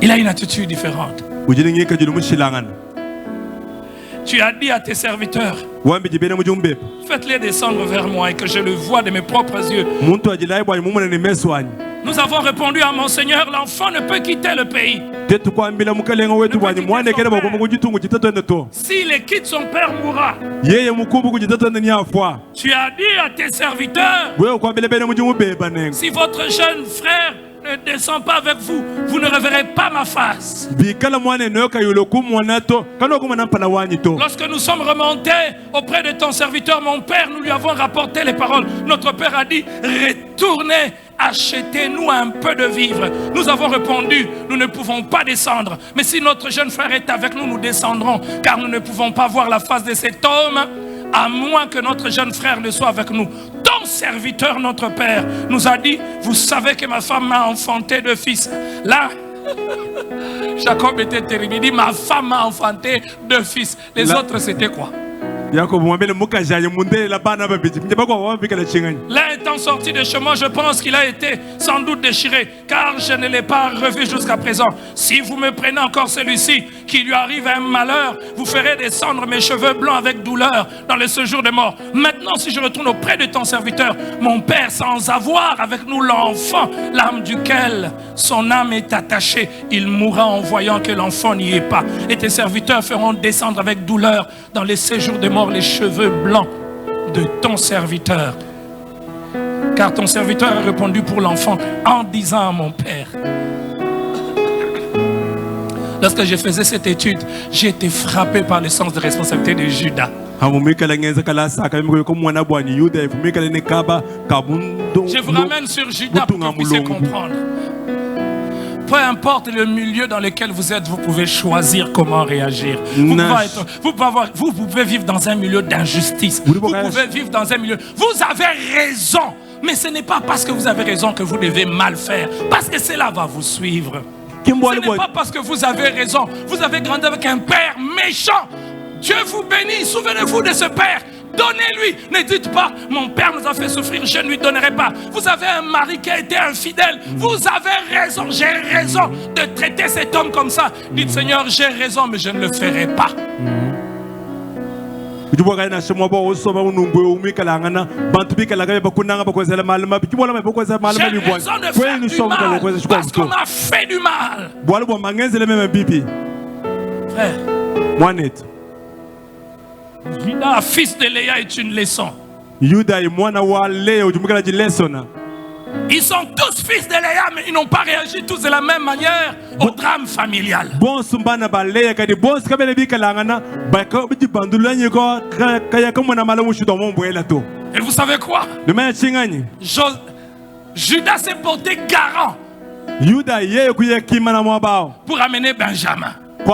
Il a une attitude différente. Tu as dit à tes serviteurs, faites-les descendre vers moi et que je le vois de mes propres yeux. Nous avons répondu à mon Seigneur, l'enfant ne peut quitter le pays. S'il quitte, son père mourra. Tu as dit à tes serviteurs, si votre jeune frère ne descend pas avec vous, vous ne reverrez pas ma face. Lorsque nous sommes remontés auprès de ton serviteur, mon père, nous lui avons rapporté les paroles. Notre père a dit, retournez, achetez-nous un peu de vivres. Nous avons répondu, nous ne pouvons pas descendre. Mais si notre jeune frère est avec nous, nous descendrons, car nous ne pouvons pas voir la face de cet homme, à moins que notre jeune frère ne soit avec nous. Ton serviteur, notre père, nous a dit, vous savez que ma femme m'a enfanté 2 fils. Là, Jacob était terrible. Il dit, ma femme m'a enfanté 2 fils. Les autres, c'était quoi? L'un étant sorti de chemin, je pense qu'il a été sans doute déchiré, car je ne l'ai pas revu jusqu'à présent. Si vous me prenez encore celui-ci, qui lui arrive un malheur, vous ferez descendre mes cheveux blancs avec douleur dans le séjour de mort. Maintenant, si je retourne auprès de ton serviteur, mon père, sans avoir avec nous l'enfant, l'âme duquel son âme est attachée, il mourra en voyant que l'enfant n'y est pas. Et tes serviteurs feront descendre avec douleur dans les séjours de mort les cheveux blancs de ton serviteur. Car ton serviteur a répondu pour l'enfant en disant à mon père. Lorsque je faisais cette étude, j'ai été frappé par le sens de responsabilité de Judas. Je vous ramène sur Judas pour que vous puissiez comprendre. Peu importe le milieu dans lequel vous êtes, vous pouvez choisir comment réagir. Vous pouvez vivre dans un milieu d'injustice. Vous pouvez vivre dans un milieu... Vous avez raison. Mais ce n'est pas parce que vous avez raison que vous devez mal faire. Parce que cela va vous suivre. Ce n'est pas parce que vous avez raison. Vous avez grandi avec un père méchant. Dieu vous bénit. Souvenez-vous de ce père. Donnez-lui. Ne dites pas, mon père nous a fait souffrir, je ne lui donnerai pas. Vous avez un mari qui a été infidèle. Vous avez raison, j'ai raison de traiter cet homme comme ça. Dites, Seigneur, j'ai raison, mais je ne le ferai pas. J'ai raison de faire du mal parce qu'on m'a fait du mal. Frère, Judas, fils de Léa, est une leçon. Ils sont tous fils de Léa, mais ils n'ont pas réagi tous de la même manière au drame familial. Et vous savez quoi? Judas s'est porté garant pour amener Benjamin. Il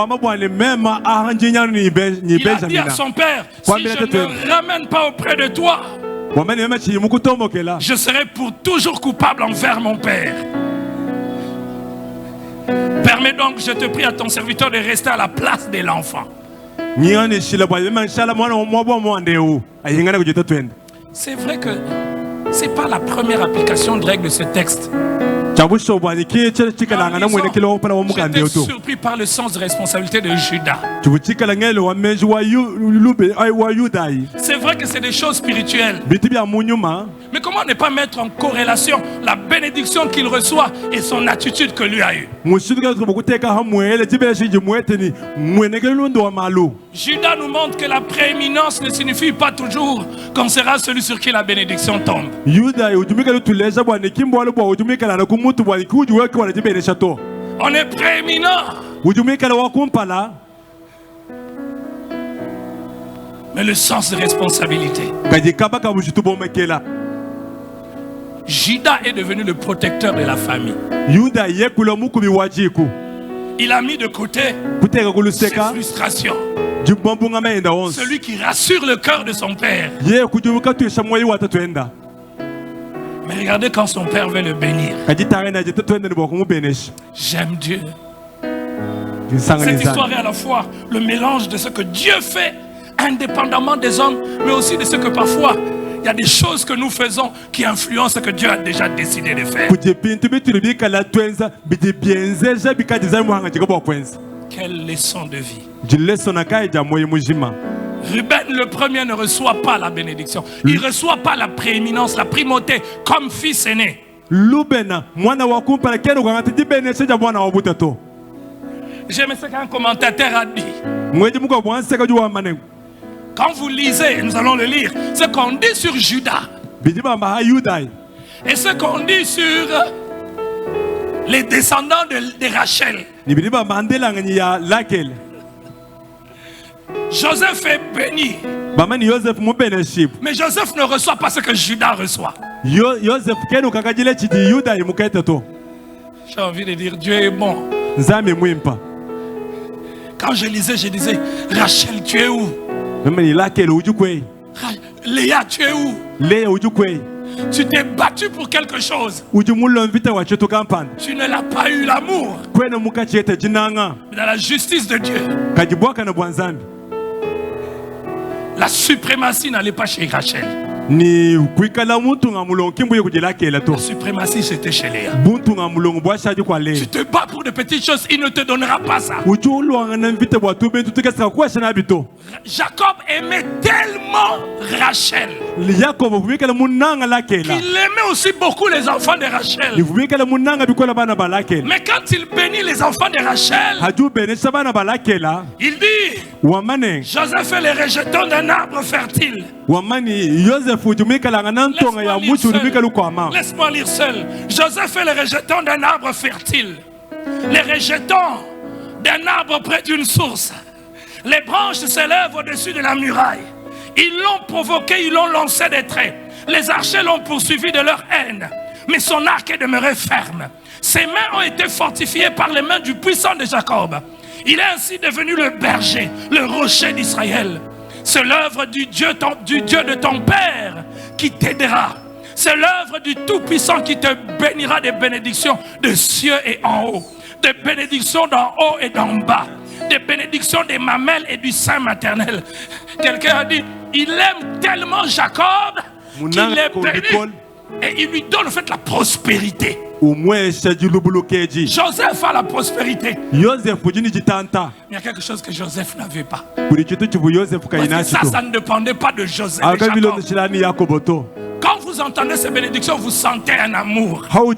a dit à son père, si je ne ramène pas auprès de toi, je serai pour toujours coupable envers mon père. Permets donc, je te prie à ton serviteur de rester à la place de l'enfant. C'est vrai que ce n'est pas la première application de règle de ce texte. J'étais surpris par le sens de responsabilité de Judas. C'est vrai que c'est des choses spirituelles. Mais comment ne pas mettre en corrélation la bénédiction qu'il reçoit et son attitude que lui a eue? Judas nous montre que la prééminence ne signifie pas toujours qu'on sera celui sur qui la bénédiction tombe. On est prééminent. Mais le sens de responsabilité. Judas est devenu le protecteur de la famille. Il a mis de côté ses frustrations. Celui qui rassure le cœur de son père. Mais regardez quand son père veut le bénir. J'aime Dieu. Cette histoire est à la fois le mélange de ce que Dieu fait indépendamment des hommes, mais aussi de ce que parfois il y a des choses que nous faisons qui influencent ce que Dieu a déjà décidé de faire. Quelle leçon de vie. Ruben le premier ne reçoit pas la bénédiction. Il ne reçoit pas la prééminence, la primauté comme fils aîné. J'aime ce qu'un commentateur a dit. Quand vous lisez, nous allons le lire, ce qu'on dit sur Judas et ce qu'on dit sur les descendants de Rachel. Joseph est béni. Mais Joseph ne reçoit pas ce que Judas reçoit. J'ai envie de dire, Dieu est bon. Quand je disais, Rachel, tu es où? Léa, tu es où? Tu t'es battu pour quelque chose. Tu ne l'as pas eu, l'amour. Mais dans la justice de Dieu, la suprématie n'allait pas chez Rachel. La suprématie c'était chez Léa. Tu te bats pour de petites choses, il ne te donnera pas ça. Jacob aimait tellement Rachel qu'il aimait aussi beaucoup les enfants de Rachel. Mais quand il bénit les enfants de Rachel, il dit Joseph est le rejeton d'un arbre fertile. Laisse-moi lire seul. Joseph est le rejeton d'un arbre fertile. Les rejetons d'un arbre près d'une source. Les branches s'élèvent au-dessus de la muraille. Ils l'ont provoqué, ils l'ont lancé des traits. Les archers l'ont poursuivi de leur haine. Mais son arc est demeuré ferme. Ses mains ont été fortifiées par les mains du puissant de Jacob. Il est ainsi devenu le berger, le rocher d'Israël. C'est l'œuvre du Dieu de ton Père qui t'aidera. C'est l'œuvre du Tout-Puissant qui te bénira des bénédictions de cieux et en haut. Des bénédictions d'en haut et d'en bas. Des bénédictions des mamelles et du sein maternel. Quelqu'un a dit, il aime tellement Jacob qu'il est béni. Et il lui donne en fait la prospérité. Joseph a la prospérité. Mais il y a quelque chose que Joseph n'avait pas. Parce que ça ne dépendait pas de Joseph. Quand vous entendez ces bénédictions, vous sentez un amour. Il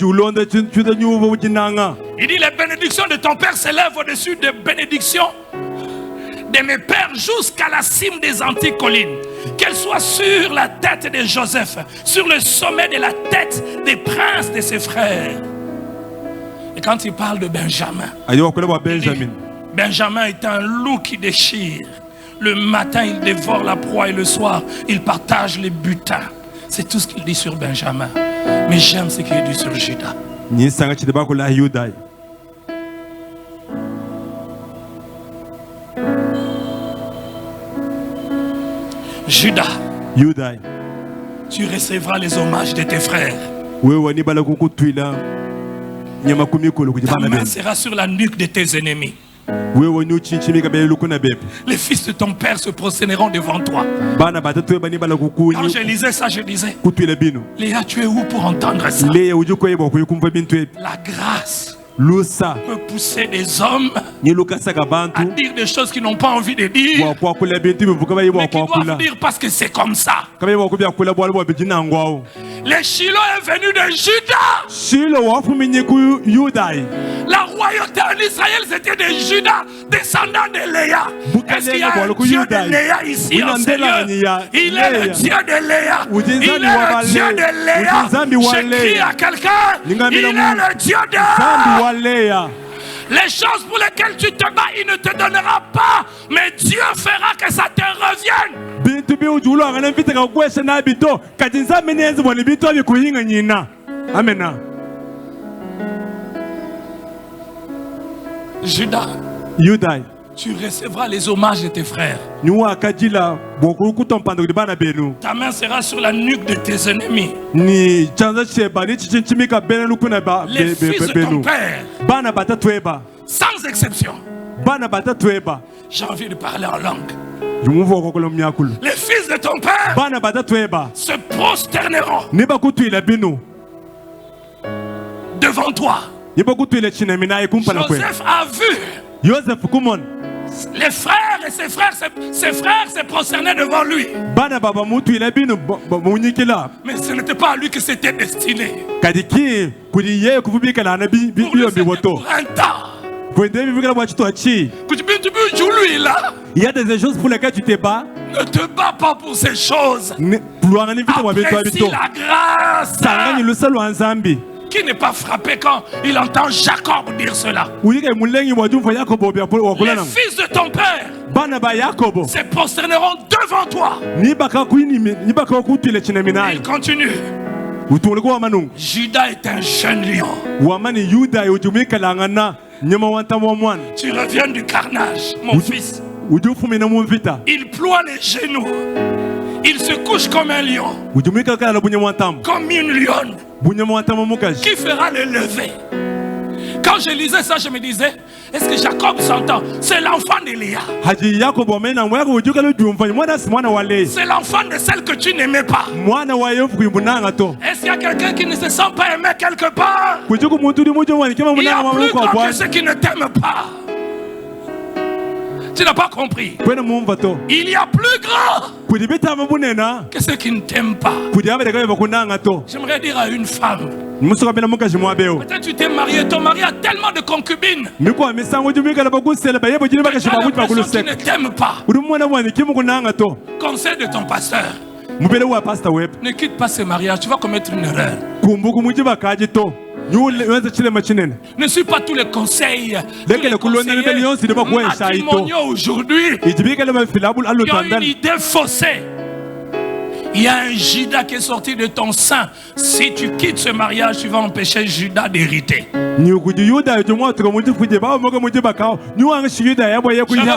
dit, les bénédictions de ton père s'élèvent au-dessus des bénédictions de mes pères jusqu'à la cime des antiques collines. Qu'elles soient sur la tête de Joseph, sur le sommet de la tête des princes de ses frères. Et quand il parle de Benjamin, Benjamin est un loup qui déchire. Le matin, il dévore la proie et le soir, il partage les butins. C'est tout ce qu'il dit sur Benjamin. Mais j'aime ce qu'il dit sur Judas. Judas, tu recevras les hommages de tes frères. Ta main sera sur la nuque de tes ennemis. Les fils de ton père se prosterneront devant toi. Quand je lisais ça, je disais, Léa, tu es où pour entendre ça? La grâce peut pousser des hommes à dire des choses qu'ils n'ont pas envie de dire, mais qu'ils doivent dire parce que c'est comme ça. Le Shiloh est venu de Judas. La royauté en Israël, c'était de Judas, descendant de Léa. Est-ce qu'il y a un Dieu de Léa ici en Seigneur? Il est le Dieu de Léa. Il est le Dieu de Léa. Je crie à quelqu'un, il est le Dieu de Léa. Les choses pour lesquelles tu te bats, il ne te donnera pas. Mais Dieu fera que ça te revienne. Amen. Judas, Judas, tu recevras les hommages de tes frères. Ta main sera sur la nuque de tes ennemis. Les fils de ton père, sans exception. J'ai envie de parler en langue. Les fils de ton père se prosterneront devant toi. Joseph a vu les frères et ses frères se prosternaient devant lui. Mais ce n'était pas à lui que c'était destiné. Pour lui, c'était pour un temps. Il y a des choses pour lesquelles tu te bats. Ne te bats pas pour ces choses. Apprécie la grâce. Qui n'est pas frappé quand il entend Jacob dire cela? Les fils de ton père se prosterneront devant toi. Il continue. Judas est un jeune lion. Tu reviens du carnage, mon fils. Il ploie les genoux. Il se couche comme un lion, comme une lionne. Qui fera le lever? Quand je lisais ça, je me disais, est-ce que Jacob s'entend? C'est l'enfant d'Élia. C'est l'enfant de celle que tu n'aimais pas. Est-ce qu'il y a quelqu'un qui ne se sent pas aimé quelque part? Il y a plus grand que ceux qui ne t'aiment pas. Tu n'as pas compris. Il y a plus grand que ceux qui ne t'aiment pas. J'aimerais dire à une femme, peut-être tu t'es marié, ton mari a tellement de concubines que tu as l'impression qu'il ne t'aime pas. Conseil de ton pasteur, ne quitte pas ce mariage, tu vas commettre une erreur. Ne suis pas tous les conseils matrimoniaux aujourd'hui qui ont une idée faussée. Il y a un Judas qui est sorti de ton sein. Si tu quittes ce mariage, tu vas empêcher Judas d'hériter. Je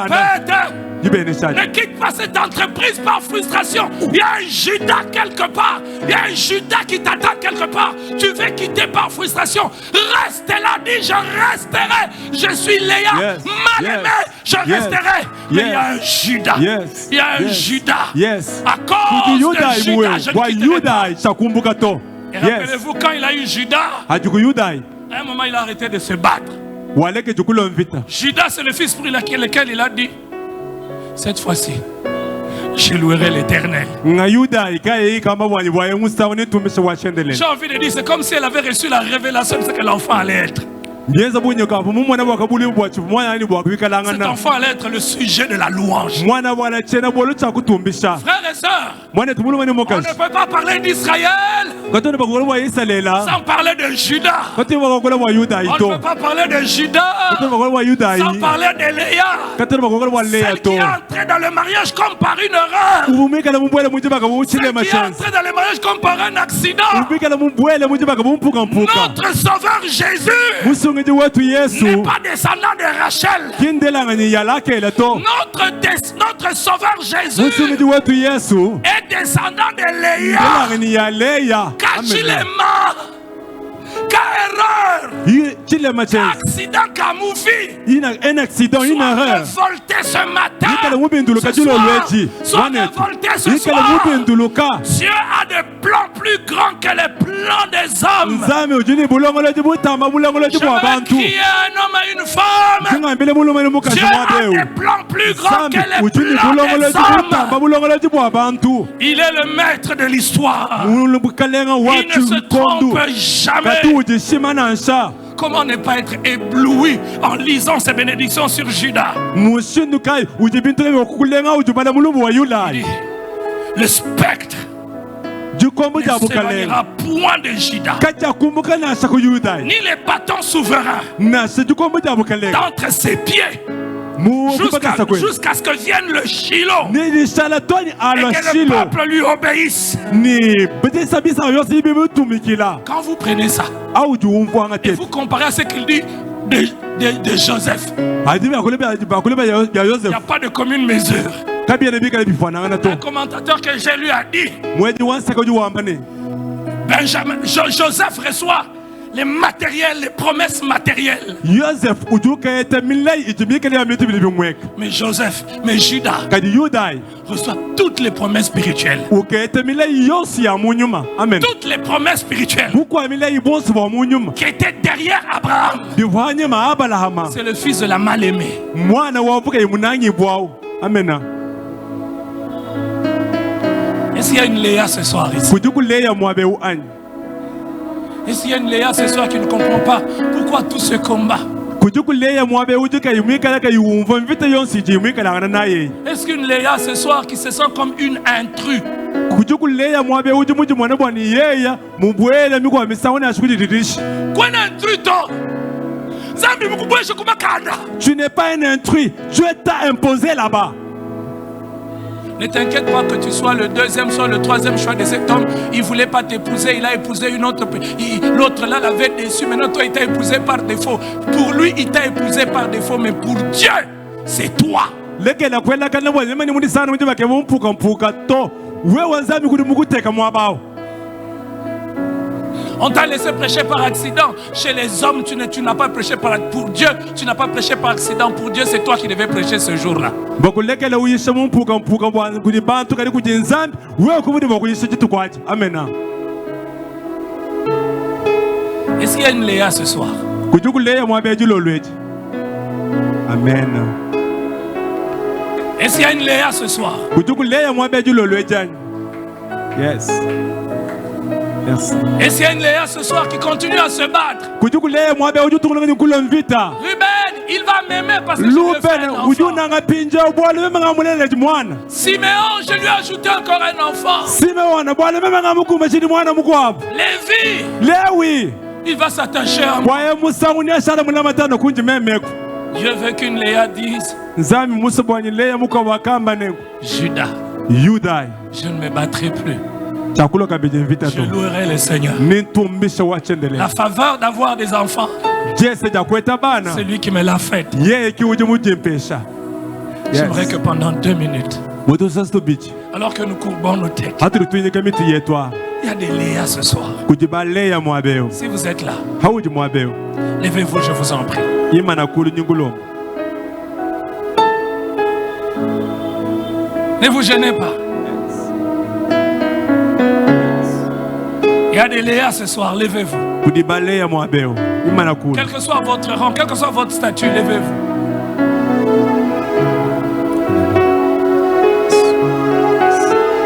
répète, ne quitte pas cette entreprise par frustration. Il y a un Judas quelque part. Il y a un Judas qui t'attend quelque part. Tu veux quitter par frustration. Reste là, dis je resterai. Je suis Léa, mal aimé. Je resterai. Mais il y a un Judas. Il y a un Judas. À cause de Judas, je ne quitterai pas. Et rappelez-vous, quand il a eu Judas, à un moment il a arrêté de se battre. Judas, c'est le fils pour lequel il a dit, cette fois-ci, je louerai l'Éternel. J'ai envie de dire, c'est comme si elle avait reçu la révélation de ce que l'enfant allait être. Cet enfant allait être le sujet de la louange. Frères et sœurs, on ne peut pas parler d'Israël sans parler de Judas. On ne peut pas parler de Judas sans parler de Léa, celle qui est entrée dans le mariage comme par une erreur, celle qui est entrée dans le mariage comme par un accident. Notre Sauveur Jésus n'est pas descendant de Rachel. Notre Sauveur Jésus est descendant de Léa. Car il est mort. Quelle erreur! Accident camouflé. Un accident, une erreur. Volté ce matin. Soit volté ce soir. Dieu a des plans plus grands que les plans des hommes. J'aimerais crier un homme et une femme. Dieu a des plans plus grands que les plans des hommes. Il est le maître de l'histoire. Il ne se trompe jamais. Comment ne pas être ébloui en lisant ces bénédictions sur Judas? Le spectre ne s'éloignera point de Judas, ni les bâtons souverains d'entre ses pieds. jusqu'à ce que vienne le Shiloh et que le peuple lui obéisse. Quand vous prenez ça et vous comparez à ce qu'il dit de Joseph, il n'y a pas de commune mesure. Un commentateur que j'ai lu a dit Joseph reçoit les matériels, les promesses matérielles. Mais Joseph, mais Judas reçoit toutes les promesses spirituelles. Toutes les promesses spirituelles qui étaient derrière Abraham. C'est le fils de la mal-aimée. Est-ce qu'il y a une Léa ce soir ici? Est-ce qu'il y a une Léa ce soir qui ne comprend pas pourquoi tout ce combat? Est-ce qu'une Léa ce soir qui se sent comme une intrus? Tu n'es pas un intrus, Dieu t'a imposé là-bas. Ne t'inquiète pas que tu sois le deuxième, soit le troisième choix de cet homme. Il ne voulait pas t'épouser, il a épousé une autre. L'autre là l'avait déçu, maintenant toi il t'a épousé par défaut. Pour lui il t'a épousé par défaut, mais pour Dieu, c'est toi. On t'a laissé prêcher par accident. Chez les hommes, tu n'as pas prêché pour Dieu. Tu n'as pas prêché par accident. Pour Dieu, c'est toi qui devais prêcher ce jour-là. Est-ce qu'il y a une Léa ce soir? Amen. Est-ce qu'il y a une Léa ce soir? Yes. Et s'il y a une Léa ce soir qui continue à se battre, Ruben, il va m'aimer parce que je lui ai fait un enfant. Siméon, je lui ai ajouté encore un enfant. Lévi, il va s'attacher à moi. Je veux qu'une Léa dise, Judas, je ne me battrai plus. Je louerai le Seigneur. La faveur d'avoir des enfants, c'est lui qui me l'a faite. J'aimerais que pendant 2 minutes, alors que nous courbons nos têtes, il y a des Léas ce soir. Si vous êtes là, levez-vous, je vous en prie. Ne vous gênez pas. Il y a des Léas ce soir, levez-vous. Quel que soit votre rang, quel que soit votre statut, levez-vous.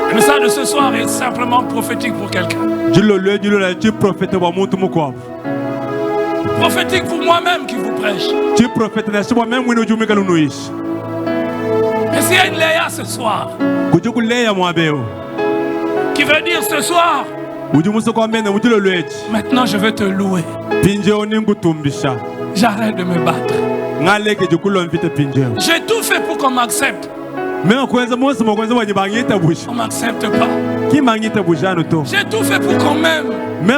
Le message de ce soir est simplement prophétique pour quelqu'un. Prophétique pour moi-même qui vous prêche. Et s'il y a une Léa ce soir, qui veut dire ce soir, maintenant je veux te louer. J'arrête de me battre. J'ai tout fait pour qu'on m'accepte. On ne m'accepte pas. J'ai tout fait pour qu'on m'aime. On ne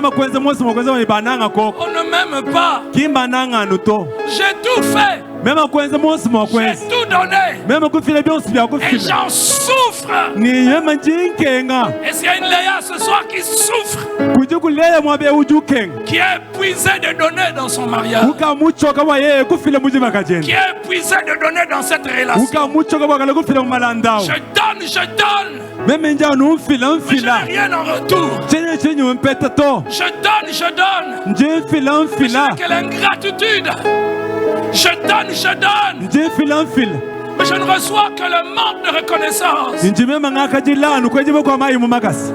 m'aime pas. J'ai tout fait. J'ai tout donné. Et j'en souffre. Et s'il y a une Léa ce soir qui souffre, qui est épuisée de donner dans son mariage, qui est épuisée de donner dans cette relation, je donne. Mais je n'ai rien en retour. Je donne. Mais je n'ai que l'ingratitude. Je donne. Mais je ne reçois que le manque de reconnaissance.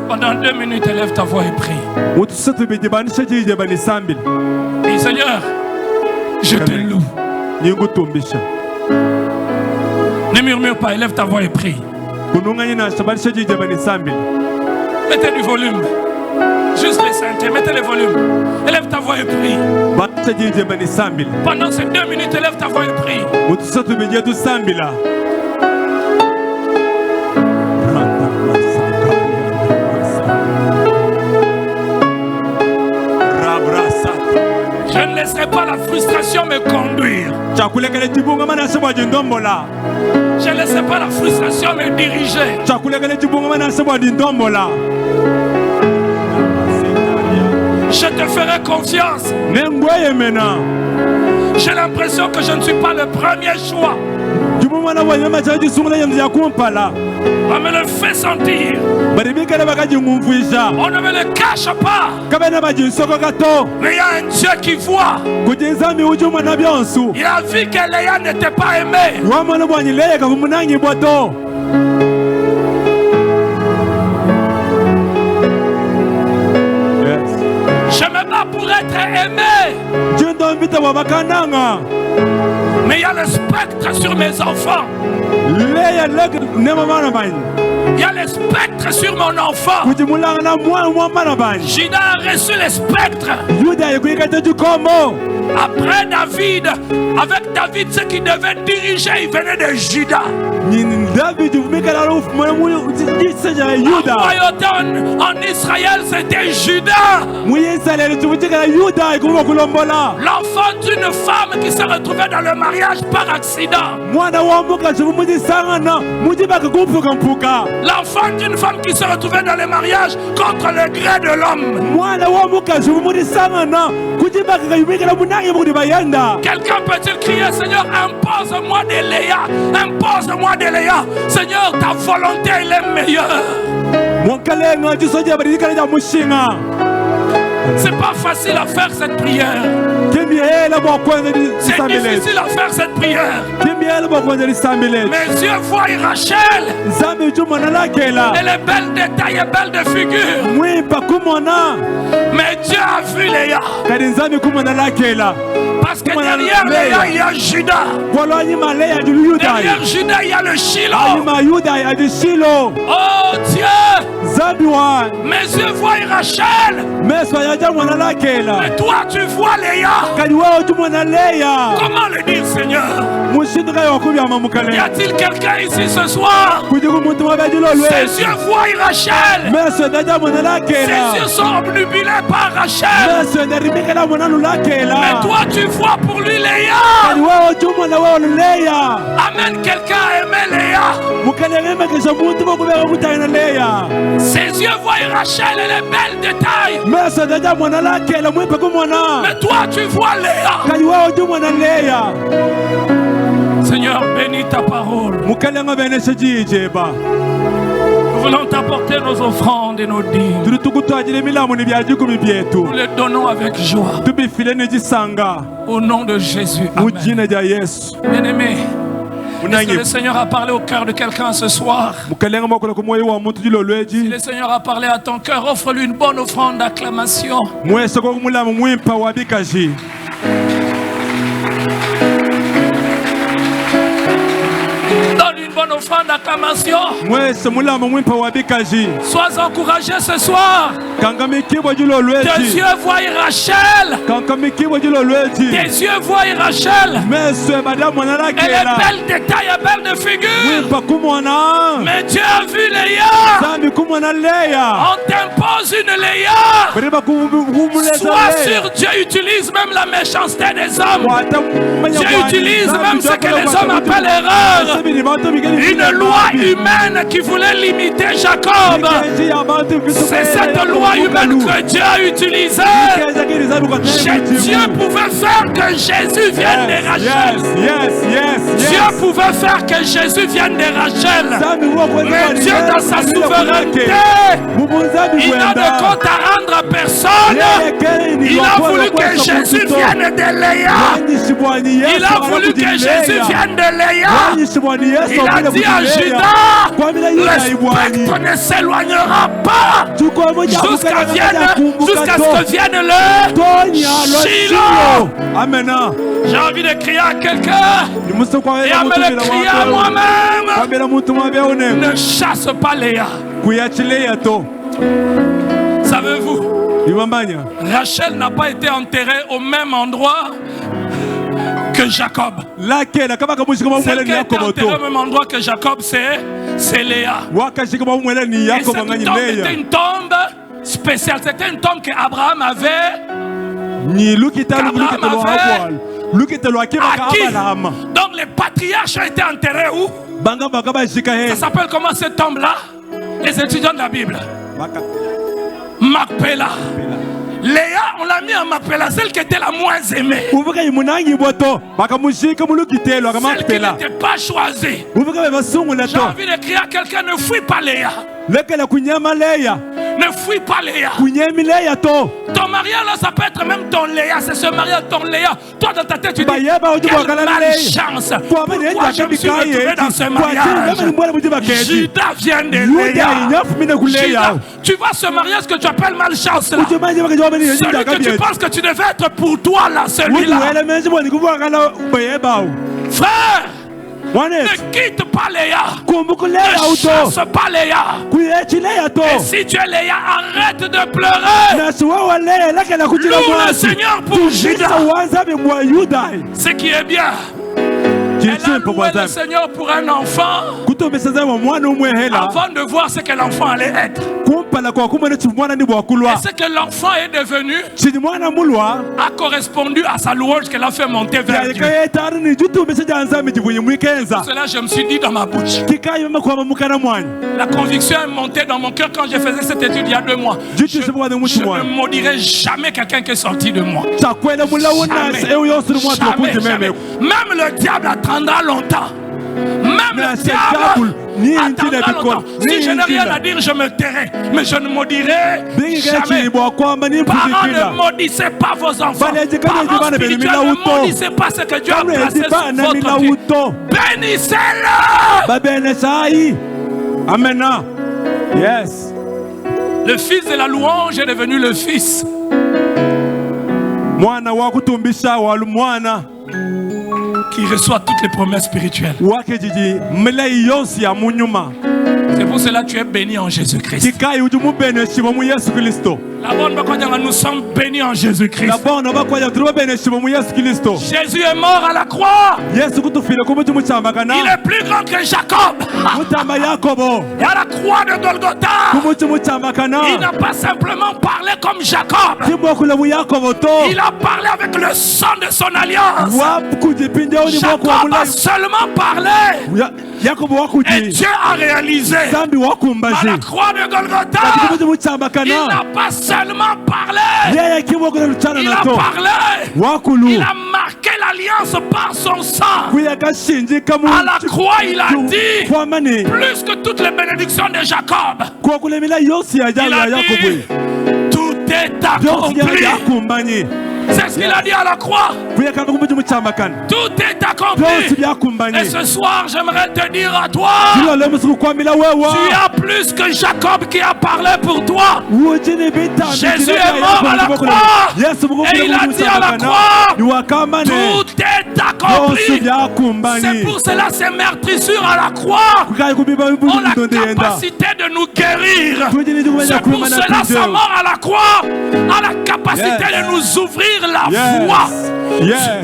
Pendant 2 minutes, élève ta voix et prie. Dis, Seigneur, je te loue. Ne murmure pas, élève ta voix et prie. Mettez du volume. Juste les synthés, mettez le volume. Élève ta voix et prie. Pendant ces 2 minutes, élève ta voix et prie. Je ne laisserai pas la frustration me conduire. Je ne laisserai pas la frustration me diriger. Je te ferai confiance. J'ai l'impression que je ne suis pas le premier choix. On me le fait sentir. On ne me le cache pas. Mais il y a un Dieu qui voit. Il a vu que Léa n'était pas aimée. Je me bats pour être aimé. Mais il y a le spectre sur mes enfants. Il y a le spectre sur mon enfant. Judas a reçu le spectre. Après David, avec David, ce qui devait diriger, il venait de Judas. En Israël, c'était Judas. L'enfant d'une femme qui se retrouvait dans le mariage par accident. L'enfant d'une femme qui se retrouvait dans le mariage contre le gré de l'homme. Quelqu'un peut-il crier, Seigneur, impose-moi de Léa, impose-moi de Léa. Seigneur, ta volonté, elle est meilleure. C'est pas facile à faire cette prière. C'est difficile à faire cette prière. Mes yeux voient Rachel. Elle est belle de taille et belle de figure. Mais Dieu a vu Léa. Parce que derrière Léa, il y a Judas. Derrière Judas, il y a le Shiloh. Oh Dieu, mes yeux voient Rachel. Mais toi, tu vois Léa. Comment le dire, Seigneur? Y a-t-il quelqu'un ici ce soir? Ses yeux voient Rachel. Ses yeux sont obnubilés par Rachel. Mais toi, tu vois pour lui Léa. Amen. Quelqu'un a aimé Léa. Ses yeux voient Rachel, elle est belle de taille. Mais toi, tu vois Léa. Seigneur, bénis ta parole. Nous voulons t'apporter nos offrandes et nos dîmes. Nous les donnons avec joie. Au nom de Jésus. Amen. Bien-aimé, est-ce que le Seigneur a parlé au cœur de quelqu'un ce soir? Si le Seigneur a parlé à ton cœur, offre-lui une bonne offrande d'acclamation. Bonne offrande d'acclamation. Sois encouragé ce soir. Tes yeux voient Rachel. Tes yeux voient Rachel. Elle est belle de taille et belle de figure. Mais Dieu a vu Léa. On t'impose une Léa. Sois sûr, Dieu utilise même la méchanceté des hommes. Dieu utilise même ce que les hommes appellent erreur. Une loi humaine qui voulait limiter Jacob. C'est cette loi humaine que Dieu a utilisée. Dieu pouvait faire que Jésus vienne de Rachel. Dieu pouvait faire que Jésus vienne de Rachel. Mais Dieu, dans sa souveraineté, il n'a de compte à rendre à personne. Il a voulu que Jésus vienne de Léa. Il a voulu que Jésus vienne de Léa. Il a dit à Judas, le spectre ne s'éloignera pas jusqu'à ce que vienne le Shiloh. Amen. J'ai envie de crier à quelqu'un et à me le crier à moi-même. Ne chasse pas Léa. Savez-vous, Rachel n'a pas été enterrée au même endroit que Jacob. Celle qui a été enterrée au même endroit que Jacob, c'est Léa. Et cette tombe était une tombe spéciale. C'était une tombe qu'Abraham avait. Donc les patriarches ont été enterrés où? Ça s'appelle comment cette tombe-là? Les étudiants de la Bible. Macpéla. Léa, on l'a mis en Macpéla, celle qui était la moins aimée. Celle qui n'était pas choisie. J'ai envie de crier à quelqu'un, ne fuis pas Léa. Ne fuis pas Léa. Ton mariage là, ça peut être même ton Léa. C'est ce mariage, ton Léa. Toi dans ta tête, tu dis, quelle malchance. Pourquoi je me suis retrouvé dans ce mariage? Judas vient de Léa. Tu vois ce mariage que tu appelles malchance là. Celui que tu penses que tu devais être pour toi là, celui-là. Frère, ne quitte pas Léa. Ne chasse pas Léa. Et si tu es Léa, arrête de pleurer. Loue le Seigneur pour Judas. Ce qui est bien. Elle a loué le Seigneur pour un enfant avant de voir ce que l'enfant allait être. Et ce que l'enfant est devenu a correspondu à sa louange qu'elle a fait monter vers Dieu. Pour cela, je me suis dit dans ma bouche. La conviction est montée dans mon cœur quand je faisais cette étude il y a 2 mois. Je ne maudirai jamais quelqu'un qui est sorti de moi. Jamais. Même le diable attendra longtemps. Même le diable attendra longtemps. Si je n'ai rien à dire, je me tairai. Mais je ne maudirai jamais. Parents, ne maudissez pas vos enfants. Parents spirituels, ne maudissez pas ce que Dieu a placé sur votre vie. Bénissez-le. Amen. Yes. Le fils de la louange est devenu le fils. Qui reçoit toutes les promesses spirituelles. C'est pour cela que tu es béni en Jésus-Christ. Nous sommes bénis en Jésus-Christ. Jésus est mort à la croix. Il est plus grand que Jacob. Et à la croix de Golgotha, il n'a pas simplement parlé comme Jacob. Il a parlé avec le sang de son alliance. Jacob a seulement parlé. Et Dieu a réalisé. À la croix de Golgotha, il n'a pas seulement parlé. Il a parlé. Il a marqué l'alliance par son sang. À la croix, il a dit, plus que toutes les bénédictions de Jacob, il a dit, tout est accompli. C'est ce qu'il a dit à la croix. Tout est accompli. Et ce soir, j'aimerais te dire à toi, tu as plus que Jacob qui a parlé pour toi. Jésus est mort à la croix. Et il a dit à la croix, tout est accompli. C'est pour cela ces meurtrissures à la croix ont la capacité de nous guérir. C'est pour cela sa mort à la croix a la capacité de nous ouvrir la voie.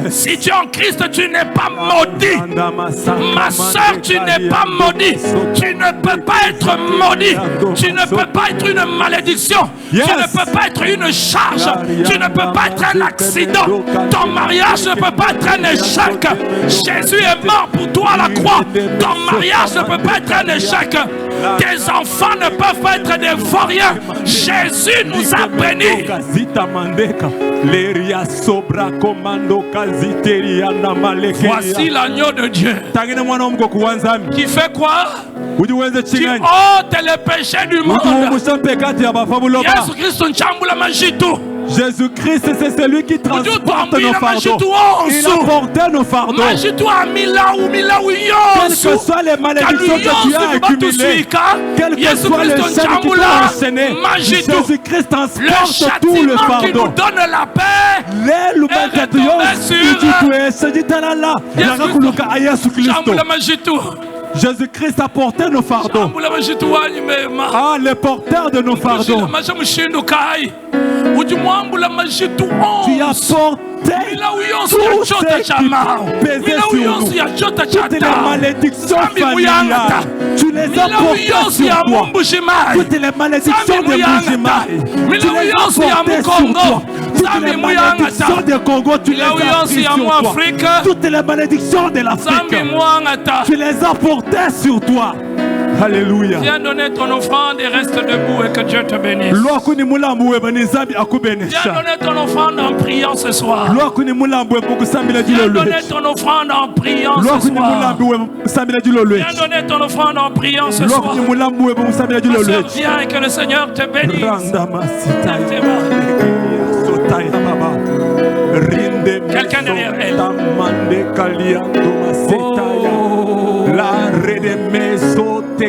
Si tu es en Christ, tu n'es pas maudit. Ma soeur, tu n'es pas maudit. Tu ne peux pas être maudit. Tu ne peux pas être une malédiction. Tu ne peux pas être une charge. Tu ne peux pas être un accident. Ton mariage ne peut pas être un échec. Jésus est mort pour toi à la croix. Ton mariage ne peut pas être un échec. Tes enfants ne peuvent pas être des vauriens. Jésus nous a bénis. Voici l'agneau de Dieu qui fait quoi? Qui ôte les péchés du monde. Jésus-Christ, c'est celui qui transporte nos fardeaux. Il a porté nos fardeaux. Quelles que soient les malédictions que tu as accumulées, quels que soient les chaînes qui t'ont enchaîné, Jésus-Christ transporte tout le fardeau. Qui nous donne la paix. Jésus-Christ a porté nos fardeaux. Ah, les porteurs de nos fardeaux. Tu as porté toutes les malédictions familiales. Tu les as portées sur toi. Toutes les malédictions de Bujimaï, tu les as portées sur toi. Toutes les malédictions de Congo, tu les as prises sur toi. Toutes les malédictions de l'Afrique, tu les as portées sur toi. Alléluia. Viens donner ton offrande et reste debout et que Dieu te bénisse. Viens donner ton offrande en priant ce soir. Viens donner ton offrande en priant ce soir. Viens donner ton offrande en priant ce soir. Viens et que le Seigneur te bénisse. Quelqu'un derrière elle.